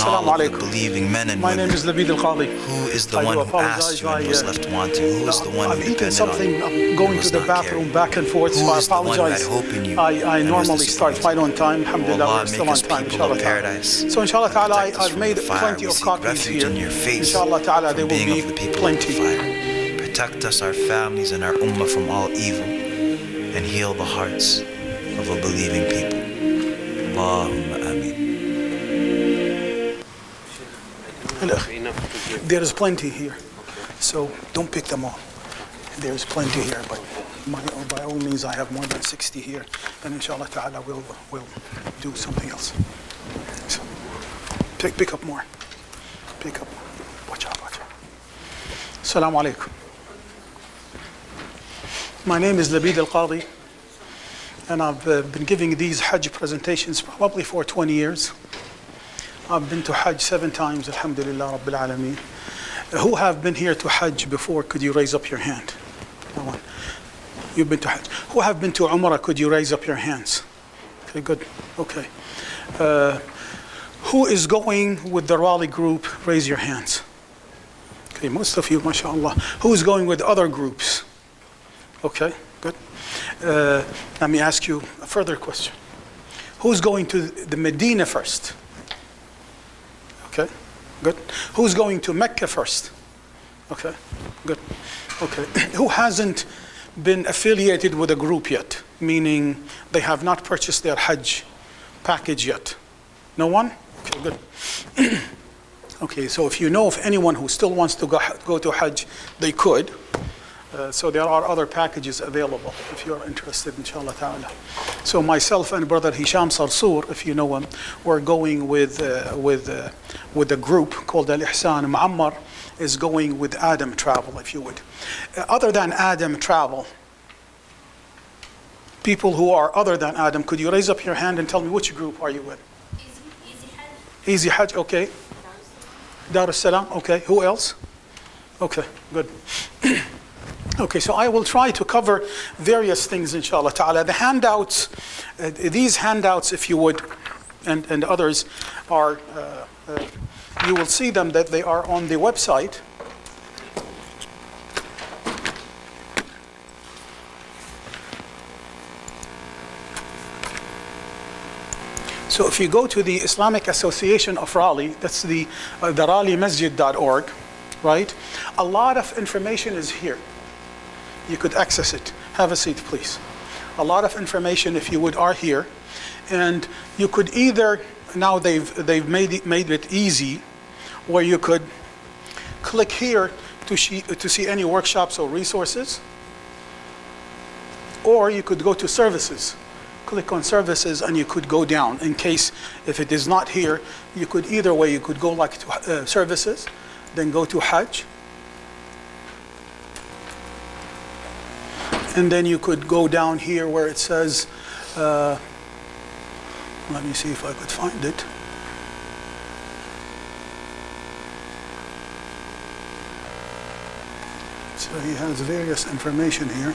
and all of the believing men and women. My name is Lebeed Alkadhi. Who is the one who asked you and was left wanting? Who is the one who depended on you? I'm going to the bathroom back and forth, so I apologize. I normally start right on time. Alhamdulillah, we're still on time, inshallah ta'ala. So inshallah ta'ala, I've made plenty of copies here. Inshallah ta'ala, there will be plenty. Protect us, our families, and our ummah from all evil, and heal the hearts of a believing people. Allahumma ameen. There is plenty here, so don't pick them all. There's plenty here, but by all means, I have more than 60 here, and inshallah ta'ala, we'll do something else. So, pick up more. Pick up. Watch out. Assalamu alaikum. My name is Lebeed Alkadhi, and I've been giving these Hajj presentations probably for 20 years. I've been to Hajj 7 times, alhamdulillah rabbil alameen. Who have been here to Hajj before? Could you raise up your hand? No one. You've been to Hajj. Who have been to Umrah? Could you raise up your hands? Okay, good. Okay. Who is going with the Raleigh group? Raise your hands. Okay, most of you, mashallah. Who is going with other groups? Okay, good. Let me ask you a further question. Who's going to the Medina first? Okay, good. Who's going to Mecca first? Okay, good. Okay. Who hasn't been affiliated with a group yet? Meaning they have not purchased their Hajj package yet? No one? Okay, good. Okay, so if you know of anyone who still wants to go to Hajj, they could. So there are other packages available if you're interested, inshallah ta'ala. So myself and brother Hisham Sarsour, if you know him, we're going with a group called Al-Ihsan. Muammar is going with Adam Travel, if you would. Other than Adam Travel, people who are other than Adam, could you raise up your hand and tell me which group are you with? Easy Hajj. Easy Hajj, okay. Dar es-Salam, okay. Who else? Okay, good. Okay, so I will try to cover various things, inshallah ta'ala. The handouts, these handouts, if you would, and others are, you will see them that they are on the website. So if you go to the Islamic Association of Raleigh, that's the RaleighMasjid.org, right? A lot of information is here. You could access it. Have a seat, please. A lot of information, if you would, are here, and you could either, now they've made it easy, where you could click here to see any workshops or resources, or you could go to services. Click on services, and you could go down. In case if it is not here, you could either way. You could go like to services, then go to Hajj. And then you could go down here where it says, let me see if I could find it. So he has various information here.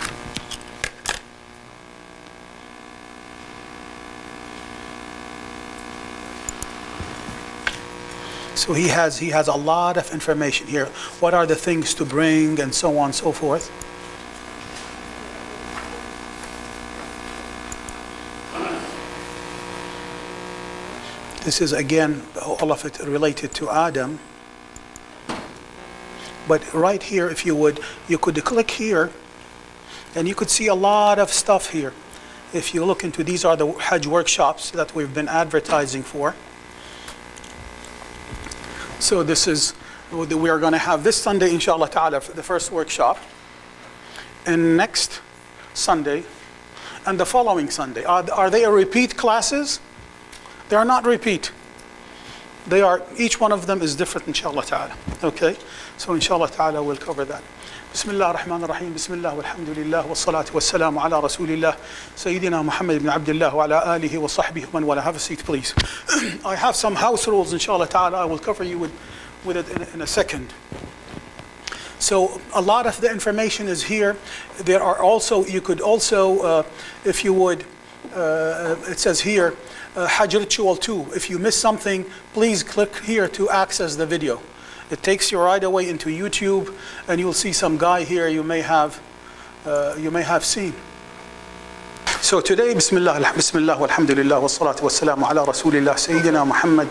So he has a lot of information here. What are the things to bring and so on and so forth. This is, again, all of it related to Adam. But right here, if you would, you could click here, and you could see a lot of stuff here. If you look into, these are the Hajj workshops that we've been advertising for. So this is, we are going to have this Sunday, inshallah ta'ala, the first workshop. And next Sunday, and the following Sunday. Are they a repeat classes? They are not repeat. They are, each one of them is different, inshallah ta'ala. Okay? So inshallah ta'ala we'll cover that. Bismillah ar-Rahman ar-Rahim. Bismillah walhamdulillah wa salatu wa salamu ala Rasulillah Sayyidina Muhammad ibn Abdullah wa ala alihi wa sahbihi man wala. Have a seat, please. I have some house rules, inshallah ta'ala. I will cover you with it in a second. So a lot of the information is here. There are also, you could also, if you would, it says here, Hajj Ritual 2. If you miss something, please click here to access the video. It takes you right away into YouTube, and you'll see some guy here you may have seen. So today, Bismillah, walhamdulillah, wassalatu wassalamu ala Rasulillah, Sayyidina Muhammad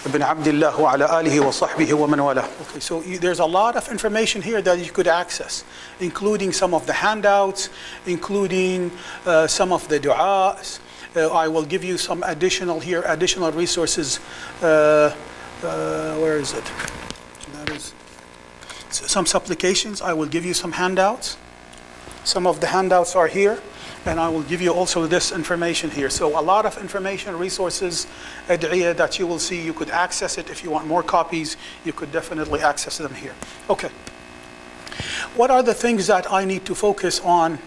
ibn Abdullah wa ala alihi wa sahbihi wa man wala. Okay, so there's a lot of information here that you could access, including some of the handouts, including some of the du'as. I will give you some additional resources. Where is it? That is some supplications. I will give you some handouts. Some of the handouts are here, and I will give you also this information here. So a lot of information, resources, ad'iyah that you will see. You could access it. If you want more copies, you could definitely access them here. Okay. What are the things that I need to focus on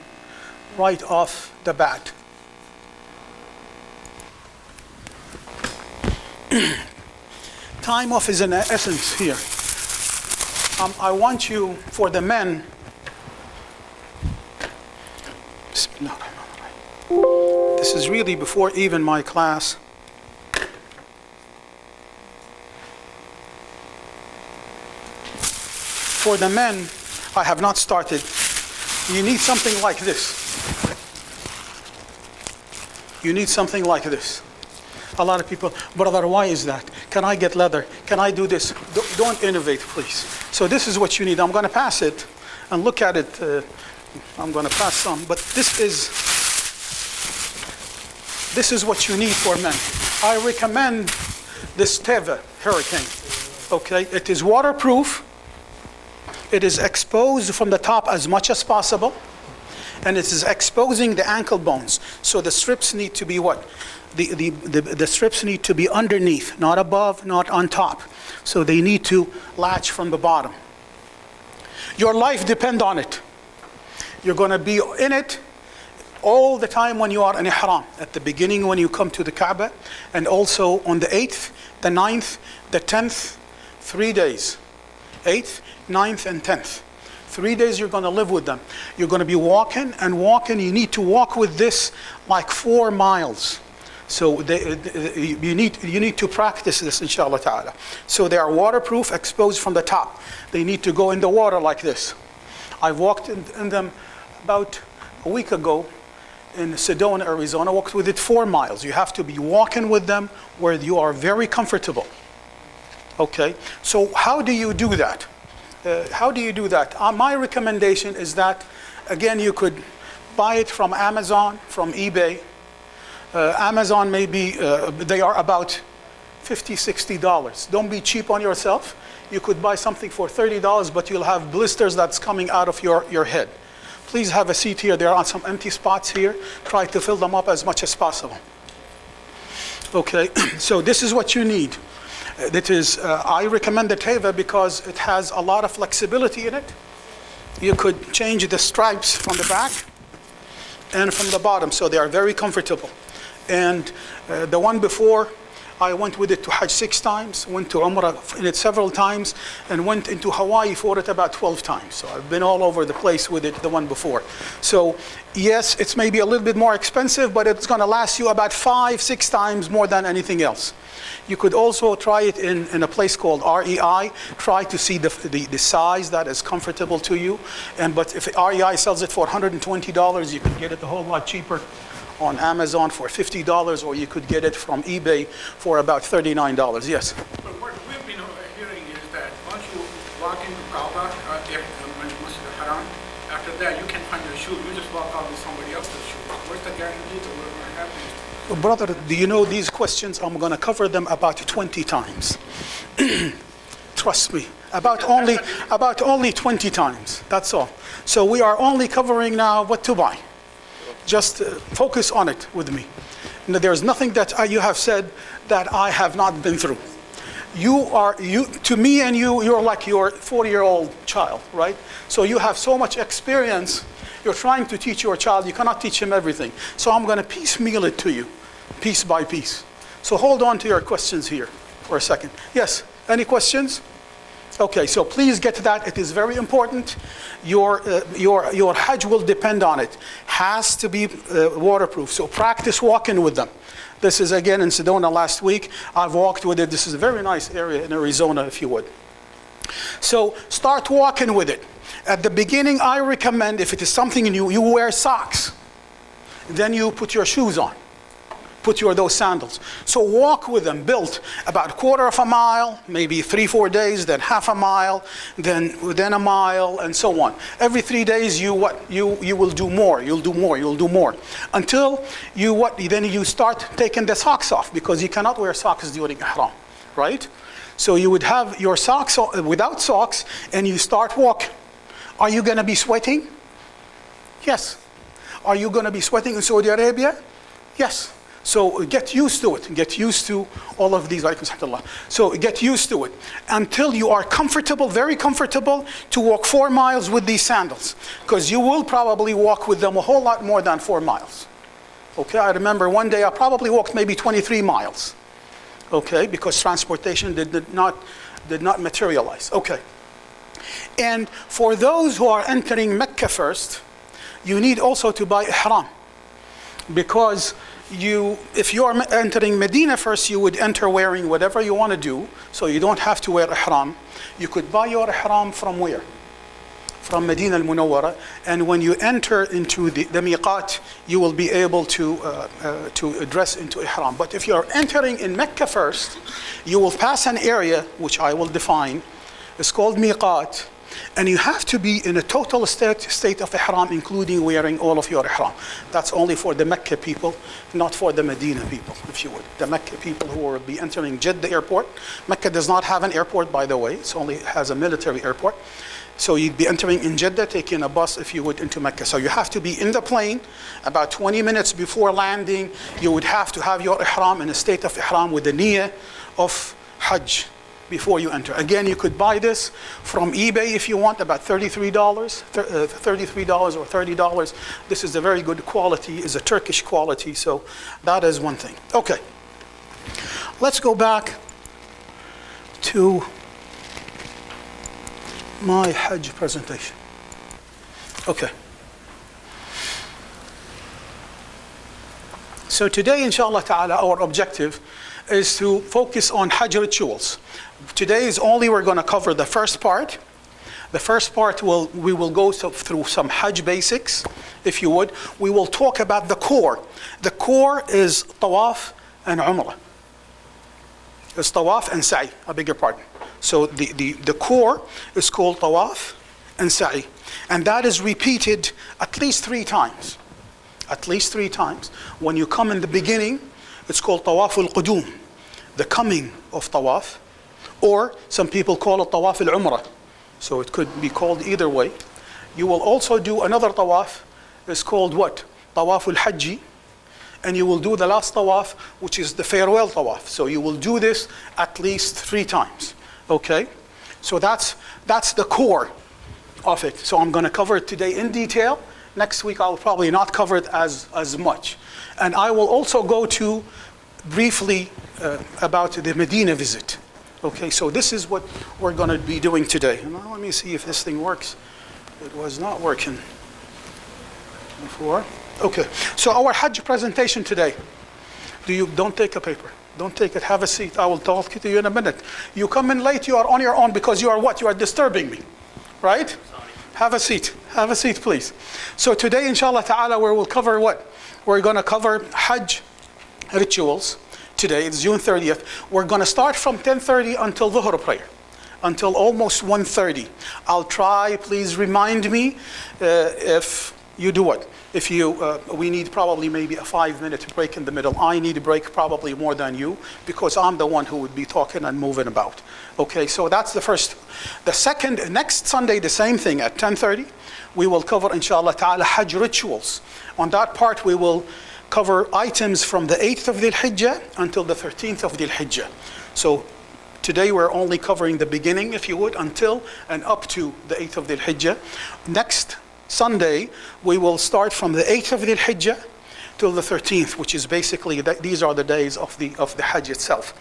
right off the bat? Time off is an essence here. I want you, for the men, this is really before even my class. For the men, I have not started. You need something like this. You need something like this. A lot of people, brother, why is that? Can I get leather? Can I do this? Don't innovate, please. So this is what you need. I'm going to pass it and look at it. I'm going to pass some, but this is what you need for men. I recommend this Teva Hurricane. Okay, it is waterproof. It is exposed from the top as much as possible, and it is exposing the ankle bones. So the strips need to be what? The strips need to be underneath, not above, not on top. So they need to latch from the bottom. Your life depends on it. You're going to be in it all the time when you are in ihram. At the beginning when you come to the Kaaba, and also on the 8th, the 9th, the 10th, 3 days. 8th, 9th, and 10th. 3 days you're going to live with them. You're going to be walking and walking. You need to walk with this like 4 miles. So you need to practice this, inshallah ta'ala. So they are waterproof, exposed from the top. They need to go in the water like this. I walked in them about a week ago in Sedona, Arizona. I walked with it 4 miles. You have to be walking with them where you are very comfortable. Okay, so how do you do that? My recommendation is that, again, you could buy it from Amazon, from eBay. Amazon they are about $50, $60. Don't be cheap on yourself. You could buy something for $30, but you'll have blisters that's coming out of your head. Please have a seat here. There are some empty spots here. Try to fill them up as much as possible. Okay, so this is what you need. I recommend the Teva because it has a lot of flexibility in it. You could change the stripes from the back and from the bottom, so they are very comfortable. And the one before, I went with it to Hajj 6 times, went to Umrah in it several times, and went into Hawaii for it about 12 times. So I've been all over the place with it, the one before. So yes, it's maybe a little bit more expensive, but it's going to last you about 5-6 times more than anything else. You could also try it in a place called REI. Try to see the size that is comfortable to you. But if REI sells it for $120, you could get it a whole lot cheaper on Amazon for $50, or you could get it from eBay for about $39. Yes? But what we've been hearing is that once you walk into Kaaba, Masjid Haram, after that you can find your shoe. You just walk out with somebody else's shoe. What's the guarantee that what happens? Brother, do you know these questions? I'm going to cover them about 20 times. Trust me, about only 20 times. That's all. So we are only covering now what to buy. Just focus on it with me. There's nothing that you have said that I have not been through. To me and you're like your 40-year-old child, right? So you have so much experience. You're trying to teach your child. You cannot teach him everything. So I'm going to piecemeal it to you, piece by piece. So hold on to your questions here for a second. Yes, any questions? Okay, so please get to that. It is very important. Your Hajj will depend on it. Has to be waterproof. So practice walking with them. This is again in Sedona last week. I've walked with it. This is a very nice area in Arizona, if you would. So start walking with it. At the beginning, I recommend if it is something new, you wear socks. Then you put your shoes on. Put those sandals. So walk with them, built about a quarter of a mile, maybe 3-4 days, then half a mile, then a mile, and so on. Every 3 days you will do more, you'll do more. Until then you start taking the socks off, because you cannot wear socks during ihram, right? So you would have your socks without socks, and you start walking. Are you going to be sweating? Yes. Are you going to be sweating in Saudi Arabia? Yes. So get used to it. Get used to all of these. So get used to it until you are comfortable, very comfortable, to walk 4 miles with these sandals. Because you will probably walk with them a whole lot more than 4 miles. Okay, I remember one day I probably walked maybe 23 miles. Okay, because transportation did not materialize. Okay. And for those who are entering Mecca first, you need also to buy ihram. Because if you are entering Medina first, you would enter wearing whatever you want to do, so you don't have to wear ihram. You could buy your ihram from where? From Medina al-Munawwara, and when you enter into the miqat, you will be able to dress into ihram. But if you are entering in Mecca first, you will pass an area, which I will define. It's called miqat. And you have to be in a total state of ihram, including wearing all of your ihram. That's only for the Mecca people, not for the Medina people, if you would. The Mecca people who will be entering Jeddah airport. Mecca does not have an airport, by the way. It only has a military airport. So you'd be entering in Jeddah, taking a bus, if you would, into Mecca. So you have to be in the plane about 20 minutes before landing. You would have to have your ihram in a state of ihram with the niyyah of Hajj before you enter. Again, you could buy this from eBay if you want, about $33 or $30. This is a very good quality, is a Turkish quality, so that is one thing. Okay, let's go back to my Hajj presentation. Okay. So today, inshallah ta'ala, our objective is to focus on Hajj rituals. Today is only we're going to cover the first part. The first part we will go through some Hajj basics, if you would. We will talk about the core. The core is tawaf and umrah. It's tawaf and sa'i, I beg your pardon. So the core is called tawaf and sa'i. And that is repeated at least 3 times. At least 3 times. When you come in the beginning, it's called tawaf al-qudum, the coming of tawaf. Or some people call it tawaf al-umrah. So it could be called either way. You will also do another tawaf. It's called what? Tawaf al-hajji. And you will do the last tawaf, which is the farewell tawaf. So you will do this at least 3 times. Okay? So that's the core of it. So I'm going to cover it today in detail. Next week I'll probably not cover it as much. And I will also go to briefly about the Medina visit. Okay, so this is what we're going to be doing today. Now let me see if this thing works. It was not working before. Okay, so our Hajj presentation today. Don't take a paper. Don't take it. Have a seat. I will talk to you in a minute. You come in late, you are on your own because you are what? You are disturbing me, right? Sorry. Have a seat. Have a seat, please. So today, inshallah ta'ala, we will cover what? We're going to cover Hajj rituals. Today, it's June 30th. We're going to start from 10:30 until Dhuhr prayer, until almost 1:30. I'll try, please remind me if you do what? If we need probably maybe a 5-minute break in the middle. I need a break probably more than you because I'm the one who would be talking and moving about. Okay, so that's the first. The second, next Sunday, the same thing at 10:30. We will cover, inshallah ta'ala, Hajj rituals. On that part, we will cover items from the 8th of Dhul Hijjah until the 13th of Dhul Hijjah. So today we're only covering the beginning, if you would, until and up to the 8th of Dhul Hijjah. Next Sunday, we will start from the 8th of Dhul Hijjah till the 13th, which is basically, these are the days of the Hajj itself.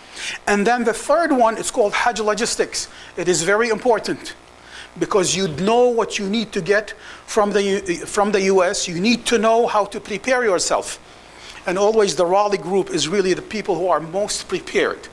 And then the third one is called Hajj logistics. It is very important because you know what you need to get from the US. You need to know how to prepare yourself. And always the Raleigh group is really the people who are most prepared.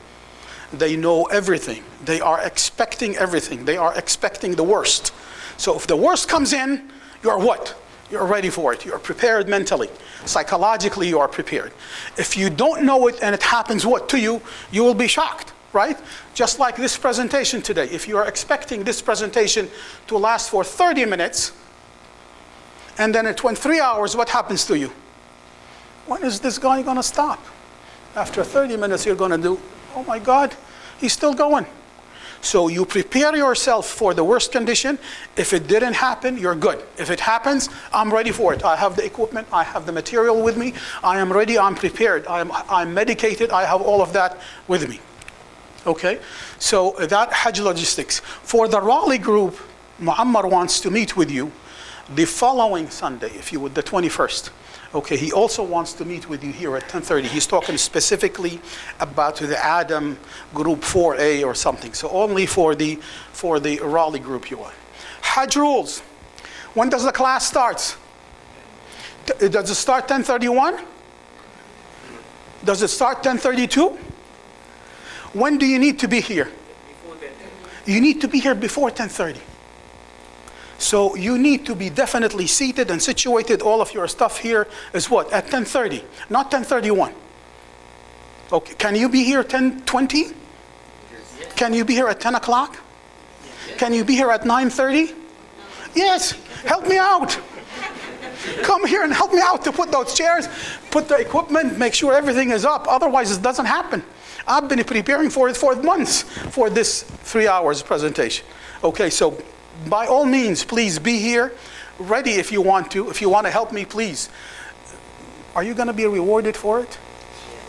They know everything. They are expecting everything. They are expecting the worst. So if the worst comes in, you're what? You're ready for it. You're prepared mentally. Psychologically, you are prepared. If you don't know it and it happens what to you, you will be shocked, right? Just like this presentation today. If you are expecting this presentation to last for 30 minutes, and then it went 3 hours, what happens to you? When is this guy going to stop? After 30 minutes, you're going to do, oh my God, he's still going. So you prepare yourself for the worst condition. If it didn't happen, you're good. If it happens, I'm ready for it. I have the equipment, I have the material with me, I am ready, I'm prepared, I'm medicated, I have all of that with me. Okay, so that Hajj logistics. For the Raleigh group, Muammar wants to meet with you the following Sunday, if you would, the 21st. Okay, he also wants to meet with you here at 10:30. He's talking specifically about the Adam group 4A or something. So only for the Raleigh group you want. Hajj rules. When does the class start? Does it start 10:31? Does it start 10:32? When do you need to be here? You need to be here before 10:30. So you need to be definitely seated and situated. All of your stuff here is what? At 10:30, not 10:31. Okay, can you be here 10:20? Can you be here at 10 o'clock? Can you be here at 9:30? Yes, help me out. Come here and help me out to put those chairs, put the equipment, make sure everything is up. Otherwise, it doesn't happen. I've been preparing for it for months for this 3 hours presentation. Okay, so by all means, please be here, ready if you want to. If you want to help me, please. Are you going to be rewarded for it?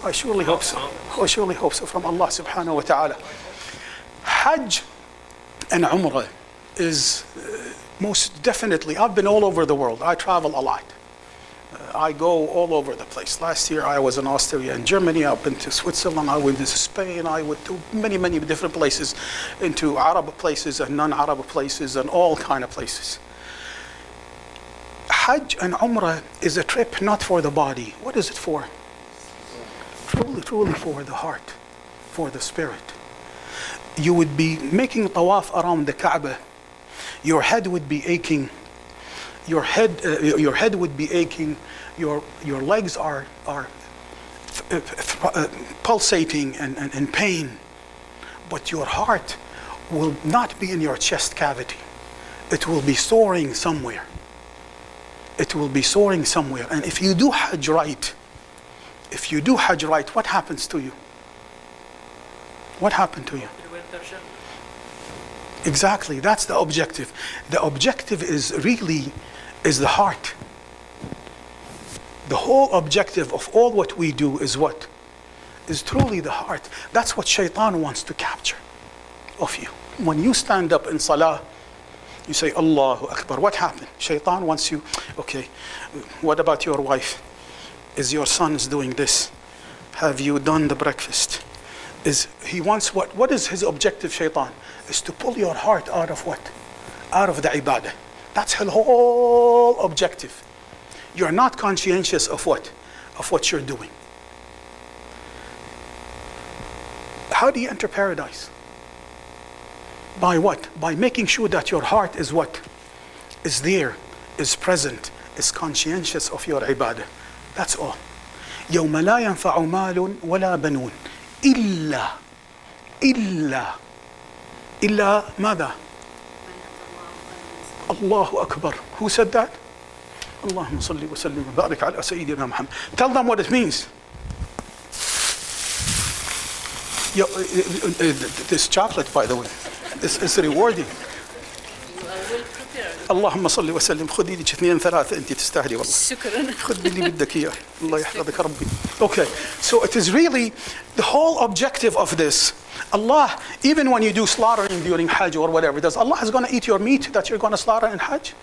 I surely hope so. I surely hope so from Allah subhanahu wa ta'ala. Hajj and Umrah is most definitely, I've been all over the world. I travel a lot. I go all over the place. Last year I was in Austria and Germany. I've been to Switzerland. I went to Spain. I went to many, many different places, into Arab places and non-Arab places and all kind of places. Hajj and Umrah is a trip not for the body. What is it for? Truly, truly for the heart, for the spirit. You would be making tawaf around the Kaaba. Your head would be aching. Your head would be aching. Your legs are pulsating and in pain. But your heart will not be in your chest cavity. It will be soaring somewhere. It will be soaring somewhere. And if you do Hajj right, what happens to you? What happened to you? Exactly, that's the objective. The objective is the heart. The whole objective of all what we do is what? Is truly the heart. That's what Shaitan wants to capture of you. When you stand up in Salah, you say, Allahu Akbar. What happened? Shaitan wants you, okay, what about your wife? Is your son doing this? Have you done the breakfast? He wants what? What is his objective, Shaitan? Is to pull your heart out of what? Out of the ibadah. That's his whole objective. You're not conscientious of what? Of what you're doing. How do you enter paradise? By what? By making sure that your heart is what? Is there, is present, is conscientious of your ibadah. That's all. يوم لا ينفع مال ولا بنون إلا ماذا؟ الله أكبر. Who said that? اللهم صل وسلم وبارك على سيدنا محمد. Tell them what it means. This chocolate, by the way, is rewarding. اللهم صل وسلم. خذي لك 2 3 انت تستاهلي والله. شكرا. خذ اللي بدك اياه. الله يحفظك ربي. Okay, so it is really the whole objective of this. Allah, even when you do slaughtering during Hajj or whatever, does Allah is going to eat your meat that you're going to slaughter in Hajj?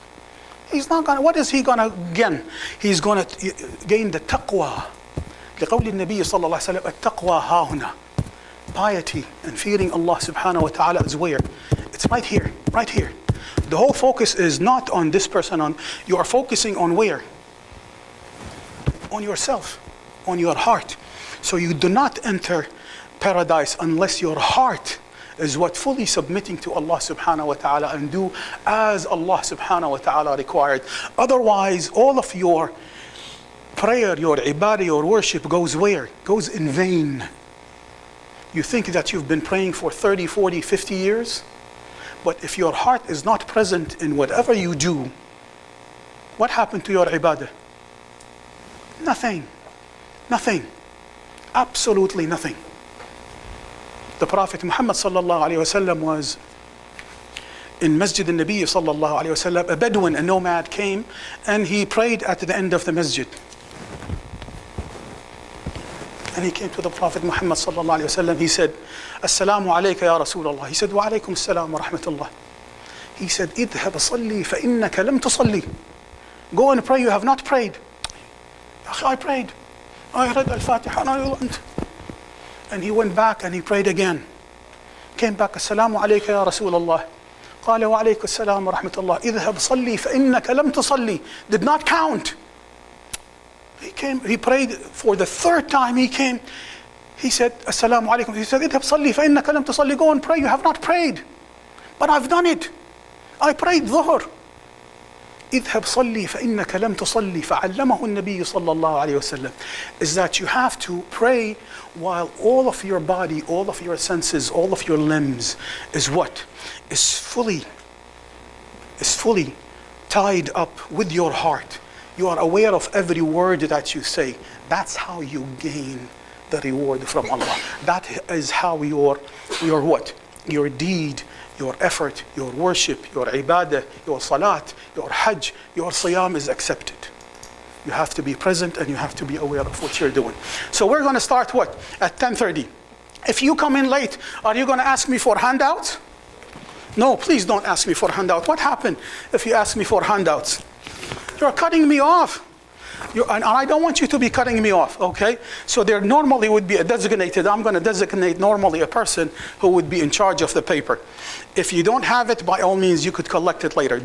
He's not going to, what is he going to gain? He's going to gain the taqwa. لقول النبي صلى الله عليه وسلم التقوى ها هنا. Piety and fearing Allah subhanahu wa ta'ala is where? It's right here, right here. The whole focus is not on this person, you are focusing on where? On yourself, on your heart. So you do not enter paradise unless your heart is what fully submitting to Allah subhanahu wa ta'ala and do as Allah subhanahu wa ta'ala required. Otherwise, all of your prayer, your ibadah, your worship goes where? Goes in vain. You think that you've been praying for 30, 40, 50 years, but if your heart is not present in whatever you do, what happened to your ibadah? Nothing. Nothing. Absolutely nothing. The Prophet Muhammad sallallahu alayhi wasallam was in Masjid al-Nabi sallallahu alayhi wasallam. A Bedouin, a nomad, came and he prayed at the end of the masjid. And he came to the Prophet Muhammad sallallahu alayhi wasallam. He said, Assalamu alayka ya Rasulullah. He said, Wa alaykum assalam wa rahmatullah. He said, Idhab salli fa innaka lam tusalli. Go and pray, you have not prayed. I prayed. I read Al-Fatiha and I went. And he went back and he prayed again. Came back, Assalamu alayka ya Rasulullah. قال وعليك السلام ورحمة الله. اذهب صلي فإنك لم تصلي. Did not count. He came, he prayed for the third time. He came, he said, Assalamu alaikum. He said, اذهب صلي فإنك لم تصلي. Go and pray, you have not prayed. But I've done it. I prayed Dhuhr. اذهب صلي فإنك لم تصلي. فعلمه النبي صلى الله عليه وسلم. Is that you have to pray while all of your body, all of your senses, all of your limbs is what? Is fully tied up with your heart. You are aware of every word that you say. That's how you gain the reward from Allah. That is how your what? Your deed, your effort, your worship, your ibadah, your salat, your hajj, your siyam is accepted. You have to be present and you have to be aware of what you're doing. So we're going to start what? At 10:30. If you come in late, are you going to ask me for handouts? No, please don't ask me for handouts. What happened if you ask me for handouts? You're cutting me off. And I don't want you to be cutting me off, okay? So there normally would be a designated, I'm going to designate normally a person who would be in charge of the paper. If you don't have it, by all means, you could collect it later.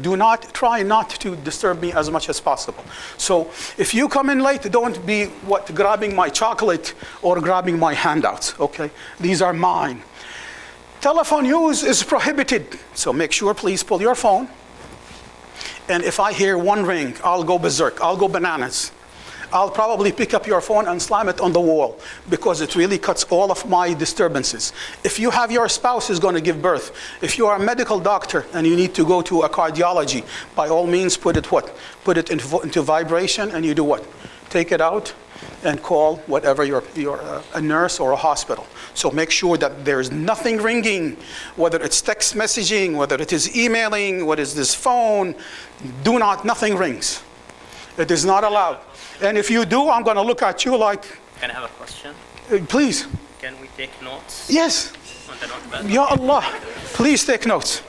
Try not to disturb me as much as possible. So if you come in late, don't be grabbing my chocolate or grabbing my handouts, okay? These are mine. Telephone use is prohibited. So make sure, please pull your phone. And if I hear one ring, I'll go berserk. I'll go bananas. I'll probably pick up your phone and slam it on the wall because it really cuts all of my disturbances. If you have your spouse who's going to give birth, if you are a medical doctor and you need to go to a cardiology, by all means put it into vibration and you do what? Take it out and call whatever a nurse or a hospital. So make sure that there's nothing ringing, whether it's text messaging, whether it is emailing, what is this phone, nothing rings. It is not allowed. And if you do, I'm going to look at you like... Can I have a question? Please. Can we take notes? Yes. On the notepad? Ya Allah, please take notes.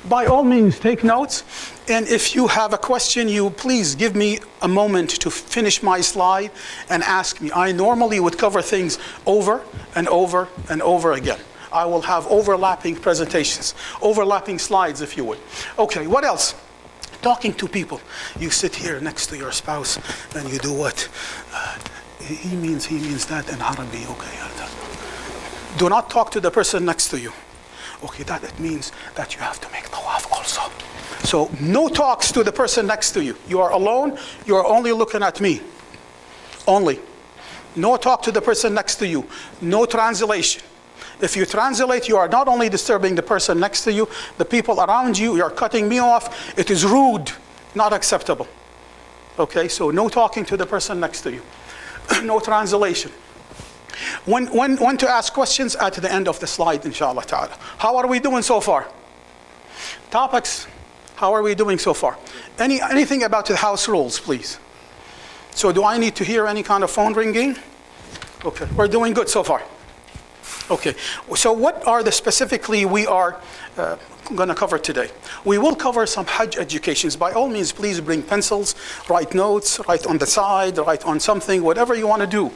By all means, take notes. And if you have a question, you please give me a moment to finish my slide and ask me. I normally would cover things over and over and over again. I will have overlapping presentations, overlapping slides if you would. Okay, what else? Talking to people. You sit here next to your spouse and you do what? He means that in Arabic. Okay. Do not talk to the person next to you. Okay, that it means that you have to make tawaf also. So no talks to the person next to you. You are alone, you are only looking at me. Only. No talk to the person next to you. No translation. If you translate, you are not only disturbing the person next to you, the people around you, you are cutting me off. It is rude, not acceptable. Okay, so no talking to the person next to you. No translation. When to ask questions at the end of the slide, inshallah ta'ala. How are we doing so far? Topics, how are we doing so far? Anything about the house rules, please? So do I need to hear any kind of phone ringing? Okay, we're doing good so far. Okay, so what are the specifically we are going to cover today? We will cover some Hajj educations. By all means, please bring pencils, write notes, write on the side, write on something, whatever you want to do.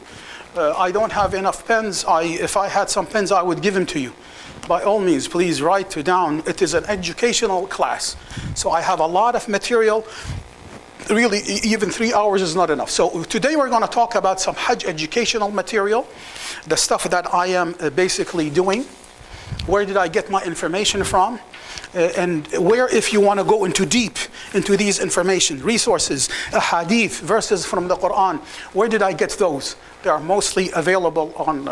I don't have enough pens. If I had some pens, I would give them to you. By all means, please write down. It is an educational class. So I have a lot of material. Really, even 3 hours is not enough. So today we're going to talk about some Hajj educational material, the stuff that I am basically doing. Where did I get my information from? And where, if you want to go into deep into these information, resources, hadith, verses from the Quran, where did I get those? They are mostly available on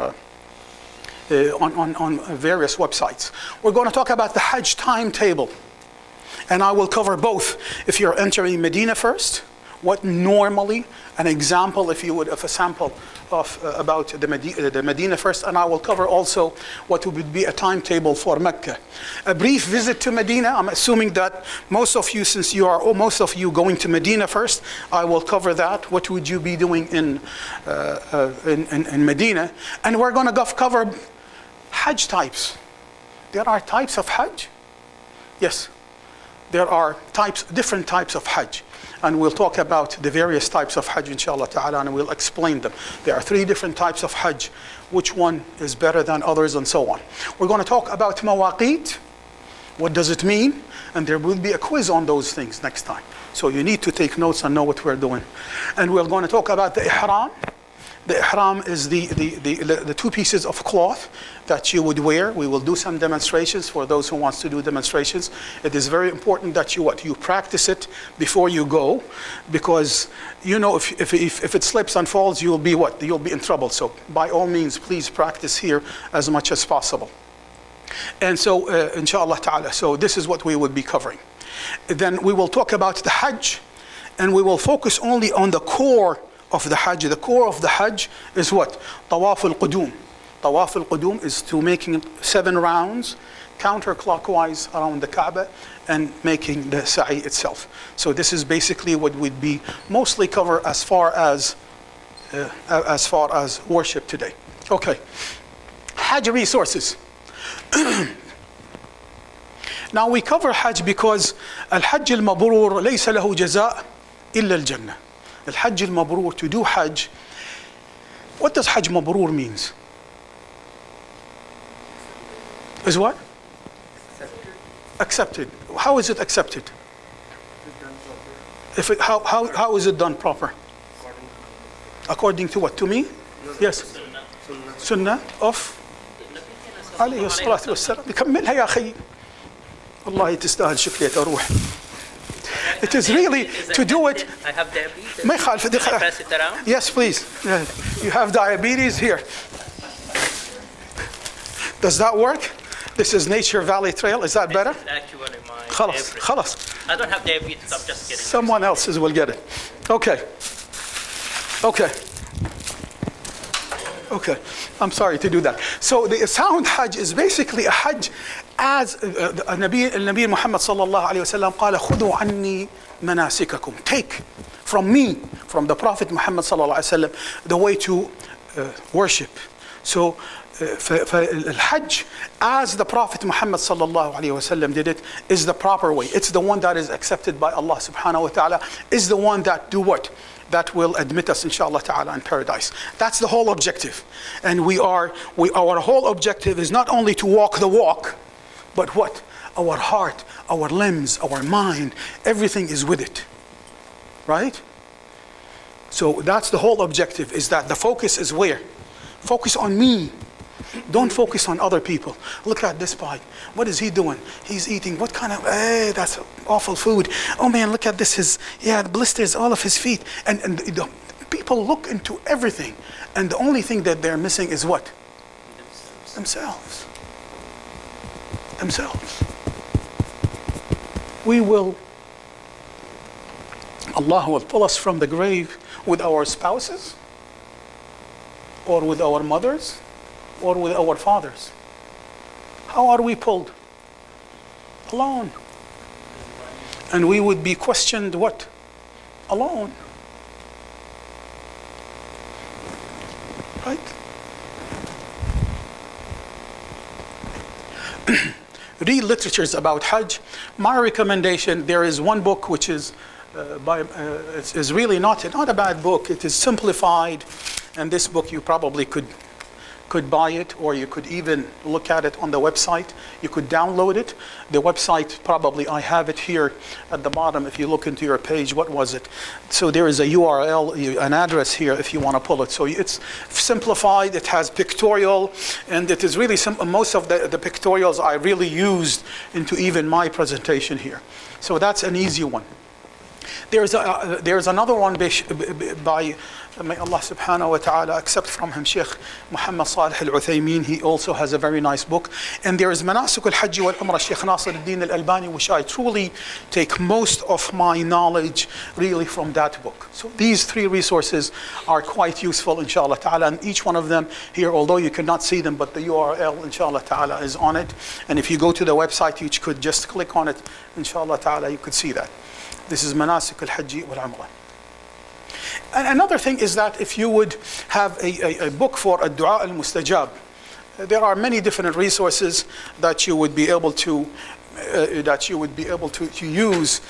various websites. We're going to talk about the Hajj timetable. And I will cover both. If you're entering Medina first, what normally, an example, if you would, of a sample of about the Medina first, and I will cover also what would be a timetable for Mecca. A brief visit to Medina. I'm assuming that most of you, since you are most of you going to Medina first, I will cover that. What would you be doing in Medina? And we're going to cover Hajj types. There are types of Hajj. Yes. There are different types of Hajj. And we'll talk about the various types of Hajj, inshallah ta'ala, and we'll explain them. There are 3 different types of Hajj. Which one is better than others, and so on. We're going to talk about mawaqit. What does it mean? And there will be a quiz on those things next time. So you need to take notes and know what we're doing. And we're going to talk about the ihram. The ihram is the 2 pieces of cloth that you would wear. We will do some demonstrations for those who wants to do demonstrations. It is very important that you practice it before you go, because you know if it slips and falls, you'll be You'll be in trouble. So by all means, please practice here as much as possible. And so inshallah ta'ala, so this is what we would be covering. Then we will talk about the Hajj, and we will focus only on the core of the Hajj. The core of the Hajj is what? Tawaf al-Qudum. Tawaf al-Qudum is to making 7 rounds counterclockwise around the Kaaba and making the sa'i itself. So this is basically what would be mostly covered as far as worship today. Okay. Hajj resources. Now we cover Hajj because al-Hajj al-Mabrur laysa lahu jaza' illa al-Jannah. Al-Hajj al-Mabrur, to do Hajj. What does Hajj Mabrur means? Is what? Accepted. How is it accepted? How is it done proper? According to what? To me? Yes. Sunnah of عليه الصلاة والسلام. كملها يا أخي. والله تستاهل شكلية أروح. It is really to do it. I have diabetes. ما يخالف. Can I pass it around? Yes, please. You have diabetes here. Does that work? This is Nature Valley Trail. Is that better? This is actually my خلاص favorite. خلاص. I don't have diabetes. I'm just kidding. Someone else will get it. Okay. I'm sorry to do that. So the sound Hajj is basically a Hajj as Nabi Muhammad sallallahu alayhi wa sallam قال خذوا عني مناسككم. Take from me, from the Prophet Muhammad sallallahu alayhi wa sallam, the way to worship. So Hajj, as the Prophet Muhammad sallallahu alayhi wa sallam did it, is the proper way. It's the one that is accepted by Allah subhanahu wa ta'ala, is the one that do what? That will admit us inshallah ta'ala in paradise. That's the whole objective. And our whole objective is not only to walk the walk, but what? Our heart, our limbs, our mind, everything is with it. Right? So that's the whole objective, is that the focus is where? Focus on me. Don't focus on other people. Look at this pie. What is he doing? He's eating. What kind of, that's awful food. Oh man, look at this. The blisters all of his feet. And the people look into everything. And the only thing that they're missing is what? Themselves. Allah will pull us from the grave with our spouses, or with our mothers, or with our fathers. How are we pulled? Alone. And we would be questioned what? Alone. Right? read literatures about Hajj, my recommendation, there is one book which is is really not a bad book. It is simplified, and this book you probably could buy it, or you could even look at it on the website. You could download it. The website, probably I have it here at the bottom. If you look into your page, what was it? So there is a URL, an address here if you want to pull it. So it's simplified, it has pictorial, and it is really most of the pictorials I really used into even my presentation here. So that's an easy one. There's another one by may Allah subhanahu wa ta'ala accept from him, Sheikh Muhammad Salih al-Uthaymeen. He also has a very nice book. And there is Manasik al-Hajj wal-Umrah, Sheikh Nasir al-Din al-Albani, which I truly take most of my knowledge really from that book. So these three resources are quite useful, inshallah ta'ala. And each one of them here, although you cannot see them, but the URL, inshallah ta'ala, is on it. And if you go to the website, you could just click on it, inshallah ta'ala, you could see that. This is Manasik al-Hajj wal-Umrah. And another thing is that if you would have a book for ad-du'a al-mustajab, there are many different resources that you would be able to use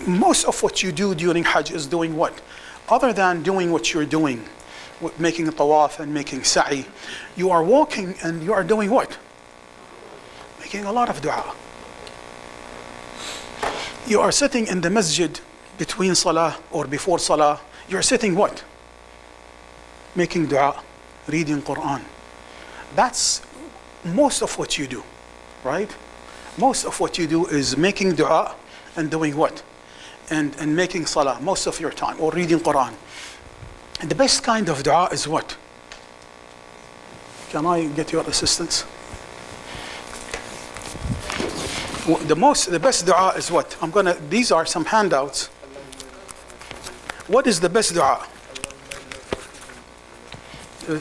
most of what you do during Hajj is doing what? Other than doing what you're doing, making a tawaf and making sa'i, you are walking and you are doing what? Making a lot of du'a. You are sitting in the masjid between salah or before salah. You're sitting what? Making dua, reading Quran. That's most of what you do, right? Most of what you do is making dua and doing what? And making salah most of your time, or reading Quran. And the best kind of dua is what? Can I get your assistance? The best dua is what? These are some handouts. What is the best dua?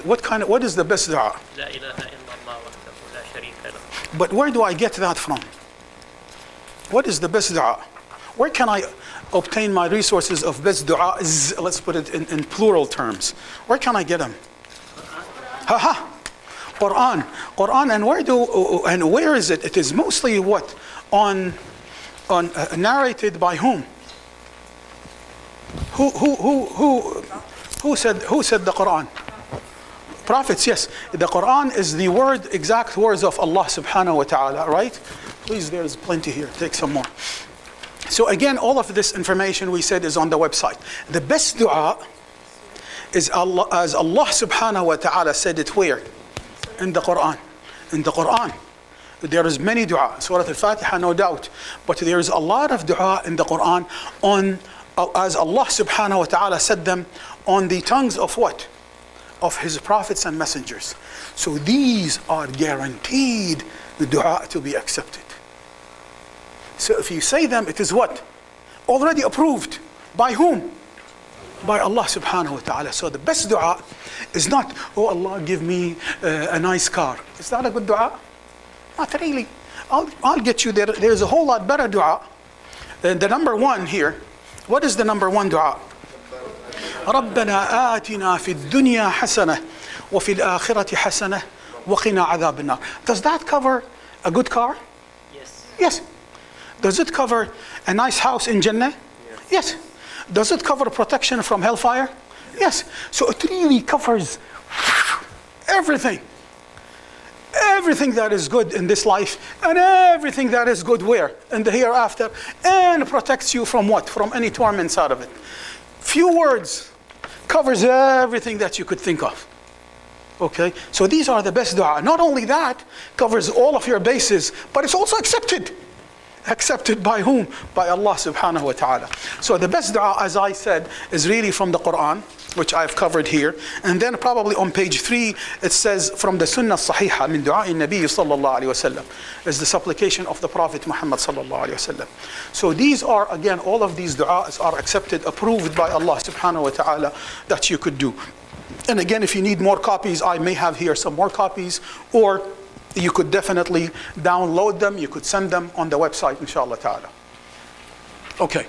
What is the best dua? But where do I get that from? What is the best dua? Where can I obtain my resources of best dua? Let's put it in plural terms. Where can I get them? Quran. And where is it? It is mostly what? On narrated by whom? Who said the Quran? Prophets, yes. The Quran is the exact words of Allah subhanahu wa ta'ala, right? Please, there's plenty here. Take some more. So again, all of this information we said is on the website. The best dua is Allah, as Allah subhanahu wa ta'ala said it where? In the Quran. In the Quran. There is many dua. Surah Al-Fatiha, no doubt. But there is a lot of dua in the Quran as Allah subhanahu wa ta'ala said them on the tongues of what? Of His prophets and messengers. So these are guaranteed the dua to be accepted. So if you say them, it is what? Already approved. By whom? By Allah subhanahu wa ta'ala. So the best dua is not, oh Allah, give me a nice car. Is that a good dua? Not really. I'll get you there. There's a whole lot better dua. The number one here. What is the number one dua? ربنا آتنا في الدنيا حسنة وفي الآخرة حسنة وقنا عذاب النار. Does that cover a good car? Yes. Yes. Does it cover a nice house in Jannah? Yes. Does it cover protection from hellfire? Yes. So it really covers everything. Everything that is good in this life, and everything that is good where? In the hereafter, and protects you from what? From any torments out of it. Few words covers everything that you could think of. Okay? So these are the best dua. Not only that, covers all of your bases, but it's also accepted. Accepted by whom? By Allah subhanahu wa ta'ala. So the best dua, as I said, is really from the Quran, which I've covered here. And then probably on page 3, it says from the Sunnah Sahiha, min du'a Nabi sallallahu alayhi wa sallam, is the supplication of the Prophet Muhammad sallallahu alayhi wa sallam. So these are, again, all of these du'as are accepted, approved by Allah subhanahu wa ta'ala that you could do. And again, if you need more copies, I may have here some more copies, or you could definitely download them. You could send them on the website, inshallah ta'ala. Okay.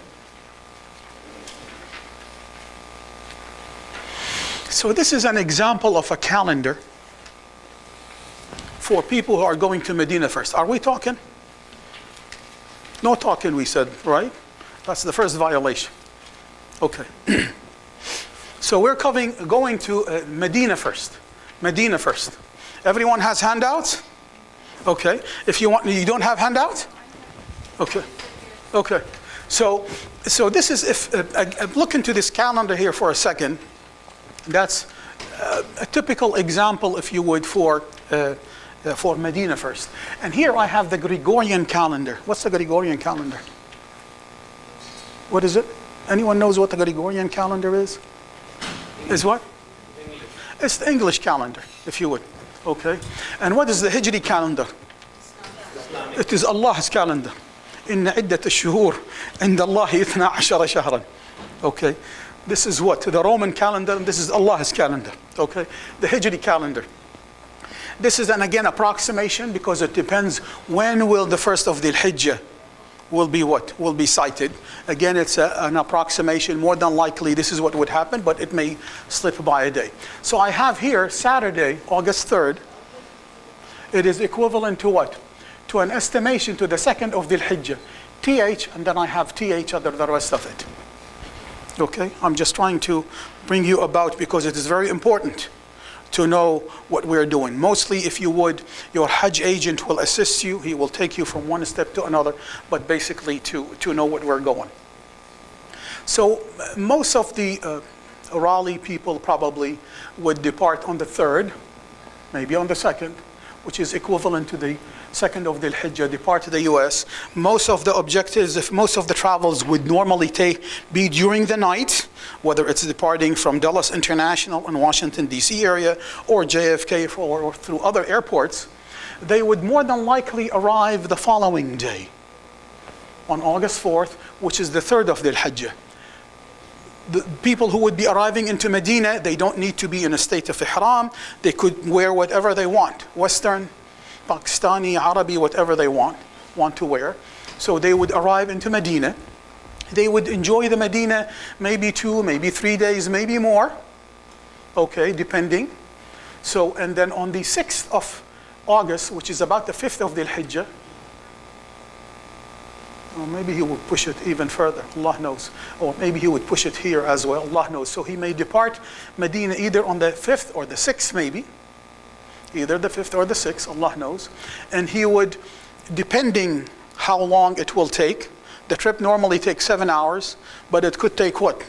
So this is an example of a calendar. for people who are going to Medina first. Are we talking? No talking, we said, right? That's the first violation. Okay. So we're going to Medina first. Medina first. Everyone has handouts? Okay. If you want, you don't have handouts? Okay. Okay. So this is, if look into this calendar here for a second. That's a typical example, if you would, for Medina first. And here I have the Gregorian calendar. What's the Gregorian calendar? What is it? Anyone knows what the Gregorian calendar is? Is what? English. It's the English calendar, if you would. Okay. And what is the Hijri calendar? Islamic. It is Allah's calendar. إن عدة الشهور عند الله 12 شهرا. Okay. This is what? The Roman calendar, and this is Allah's calendar. Okay. The Hijri calendar. This is an again approximation because it depends when will the first of the Hijjah will be what? Will be cited. Again, it's an approximation. More than likely, this is what would happen, but it may slip by a day. So I have here Saturday, August 3rd. It is equivalent to what? To an estimation to the second of Dhul Hijjah. TH, and then I have TH under the rest of it. Okay? I'm just trying to bring you about because it is very important to know what we're doing. Mostly, if you would, your Hajj agent will assist you. He will take you from one step to another, but basically to know what we're going. So most of the Raleigh people probably would depart on the 3rd, maybe on the 2nd, which is equivalent to the 2nd of Dhul Hijjah, depart to the US. Most of the objectives, if most of the travels would normally be during the night, whether it's departing from Dulles International in Washington, D.C. area, or JFK or through other airports, they would more than likely arrive the following day, on August 4th, which is the 3rd of Dhul Hijjah. The people who would be arriving into Medina, they don't need to be in a state of ihram. They could wear whatever they want, Western, Pakistani, Arabi, whatever they want to wear. So they would arrive into Medina. They would enjoy the Medina maybe 2, maybe 3 days, maybe more. Okay, depending. So, and then on the 6th of August, which is about the 5th of Dhul Hijjah, or maybe he would push it even further, Allah knows. Or maybe he would push it here as well, Allah knows. So he may depart Medina either on the 5th or the 6th maybe. Either the 5th or the 6th, Allah knows. And he would, depending how long it will take, the trip normally takes 7 hours, but it could take what?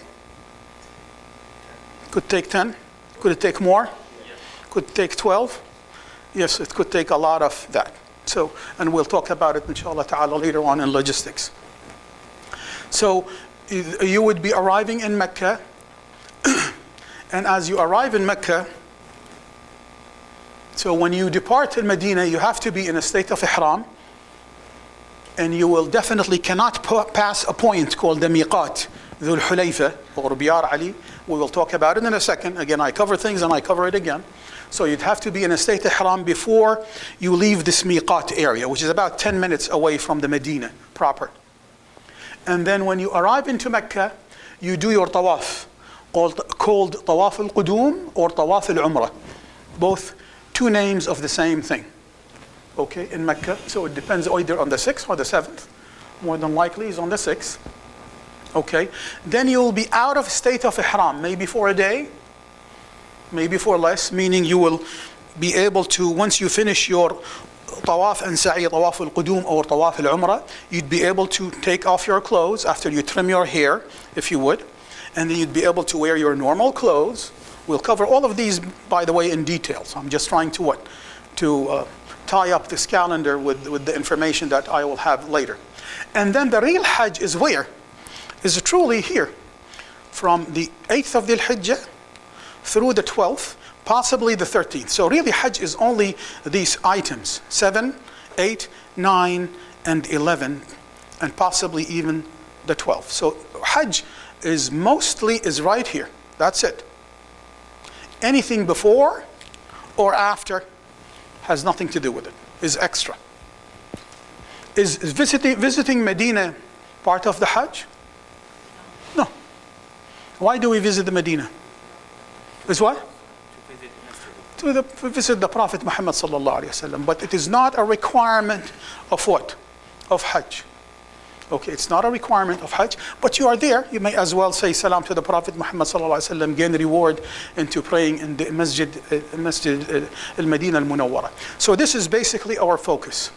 Could take 10? Could it take more? Yes. Could it take 12? Yes, it could take a lot of that. So, and we'll talk about it inshallah ta'ala later on in logistics. So you would be arriving in Mecca, and as you arrive in Mecca, so when you depart in Medina, you have to be in a state of ihram, and you will definitely cannot pass a point called the miqat, Dhul Hulayfa, or Biyar Ali. We will talk about it in a second. Again, I cover things and I cover it again. So you'd have to be in a state of ihram before you leave this miqat area, which is about 10 minutes away from the Medina proper. And then when you arrive into Mecca, you do your tawaf, called Tawaf al-Qudum or Tawaf al-Umrah. Both two names of the same thing. Okay, in Mecca. So it depends either on the 6th or the 7th. More than likely is on the 6th. Okay. Then you will be out of state of ihram, maybe for a day, maybe for less, meaning you will be able to, once you finish your tawaf and sa'i, tawaf al-qudum or tawaf al-umrah, you'd be able to take off your clothes after you trim your hair, if you would, and then you'd be able to wear your normal clothes. We'll cover all of these, by the way, in detail. So I'm just trying to what? To tie up this calendar with the information that I will have later. And then the real Hajj is where? Is truly here. From the 8th of Dhul Hijjah through the 12th, possibly the 13th. So really Hajj is only these items, 7, 8, 9, and 11, and possibly even the 12th. So Hajj is right here. That's it. Anything before or after has nothing to do with it, is extra. Is visiting Medina part of the Hajj? No. Why do we visit the Medina? Is what? to visit the Prophet Muhammad sallallahu alaihi wasallam. But it is not a requirement of what? Of Hajj. Okay, it's not a requirement of Hajj, but you are there. You may as well say salam to the Prophet Muhammad sallallahu alaihi wasallam, gain reward into praying in the Masjid al-Medina al-Munawwara. So this is basically our focus.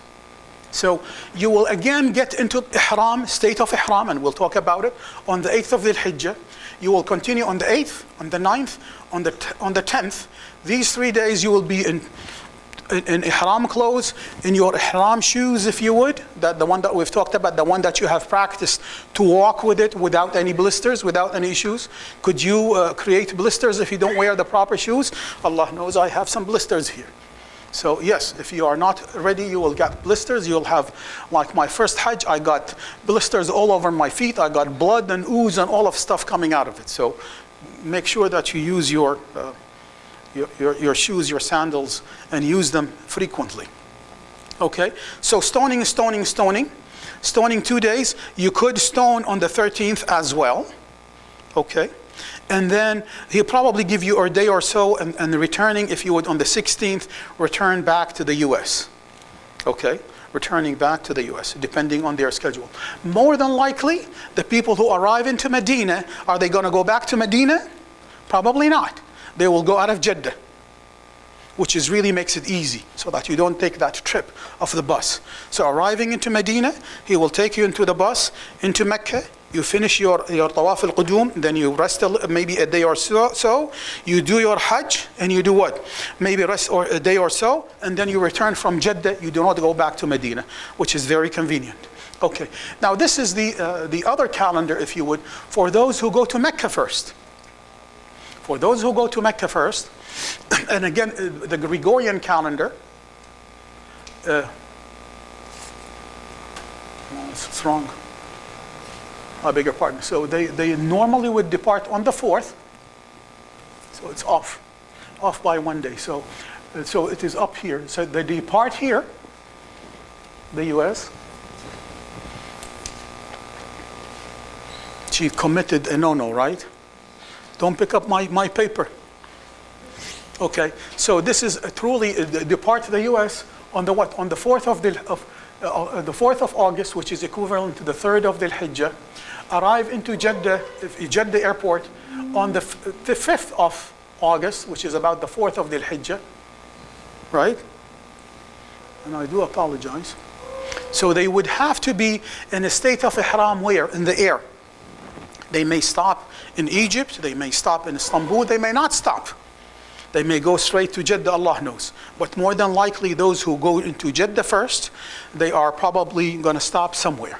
So you will again get into Ihram, state of Ihram, and we'll talk about it on the 8th of Dhul Hijjah. You will continue on the 8th, on the 9th, on the 10th. These 3 days you will be in Ihram clothes, in your Ihram shoes, if you would, the one that we've talked about, the one that you have practiced to walk with it without any blisters, without any issues. Could you create blisters if you don't wear the proper shoes? Allah knows I have some blisters here. So yes, if you are not ready, you will get blisters. You'll have, like my first Hajj, I got blisters all over my feet. I got blood and ooze and all of stuff coming out of it. So make sure that you use your shoes, your sandals, and use them frequently. Okay, so stoning is stoning. Stoning 2 days. You could stone on the 13th as well. Okay, and then he'll probably give you a day or so, and returning, if you would, on the 16th, return back to the U.S. Okay, returning back to the U.S., depending on their schedule. More than likely, the people who arrive into Medina, are they going to go back to Medina? Probably not. They will go out of Jeddah, which is really makes it easy, so that you don't take that trip of the bus. So arriving into Medina, he will take you into the bus, into Mecca. You finish your Tawaf al-Qudum, then you rest maybe a day or so. You do your Hajj, and you do what? Maybe rest or a day or so, and then you return from Jeddah. You do not go back to Medina, which is very convenient. Okay, now this is the other calendar, if you would, for those who go to Mecca first. For those who go to Mecca first, and again, the Gregorian calendar, it's wrong. I beg your pardon. So they normally would depart on the 4th. So it's off by 1 day. So it is up here. So they depart here, the U.S. She committed a no-no, right? Don't pick up my paper. Okay, so this is truly depart the U.S. on the what? On the 4th of the 4th of August, which is equivalent to the 3rd of Dhul Hijjah. Arrive into Jeddah airport on the 5th of August, which is about the 4th of Dhul Hijjah, right? And I do apologize. So they would have to be in a state of ihram where? In the air. They may stop in Egypt, they may stop in Istanbul, they may not stop. They may go straight to Jeddah, Allah knows. But more than likely, those who go into Jeddah first, they are probably going to stop somewhere.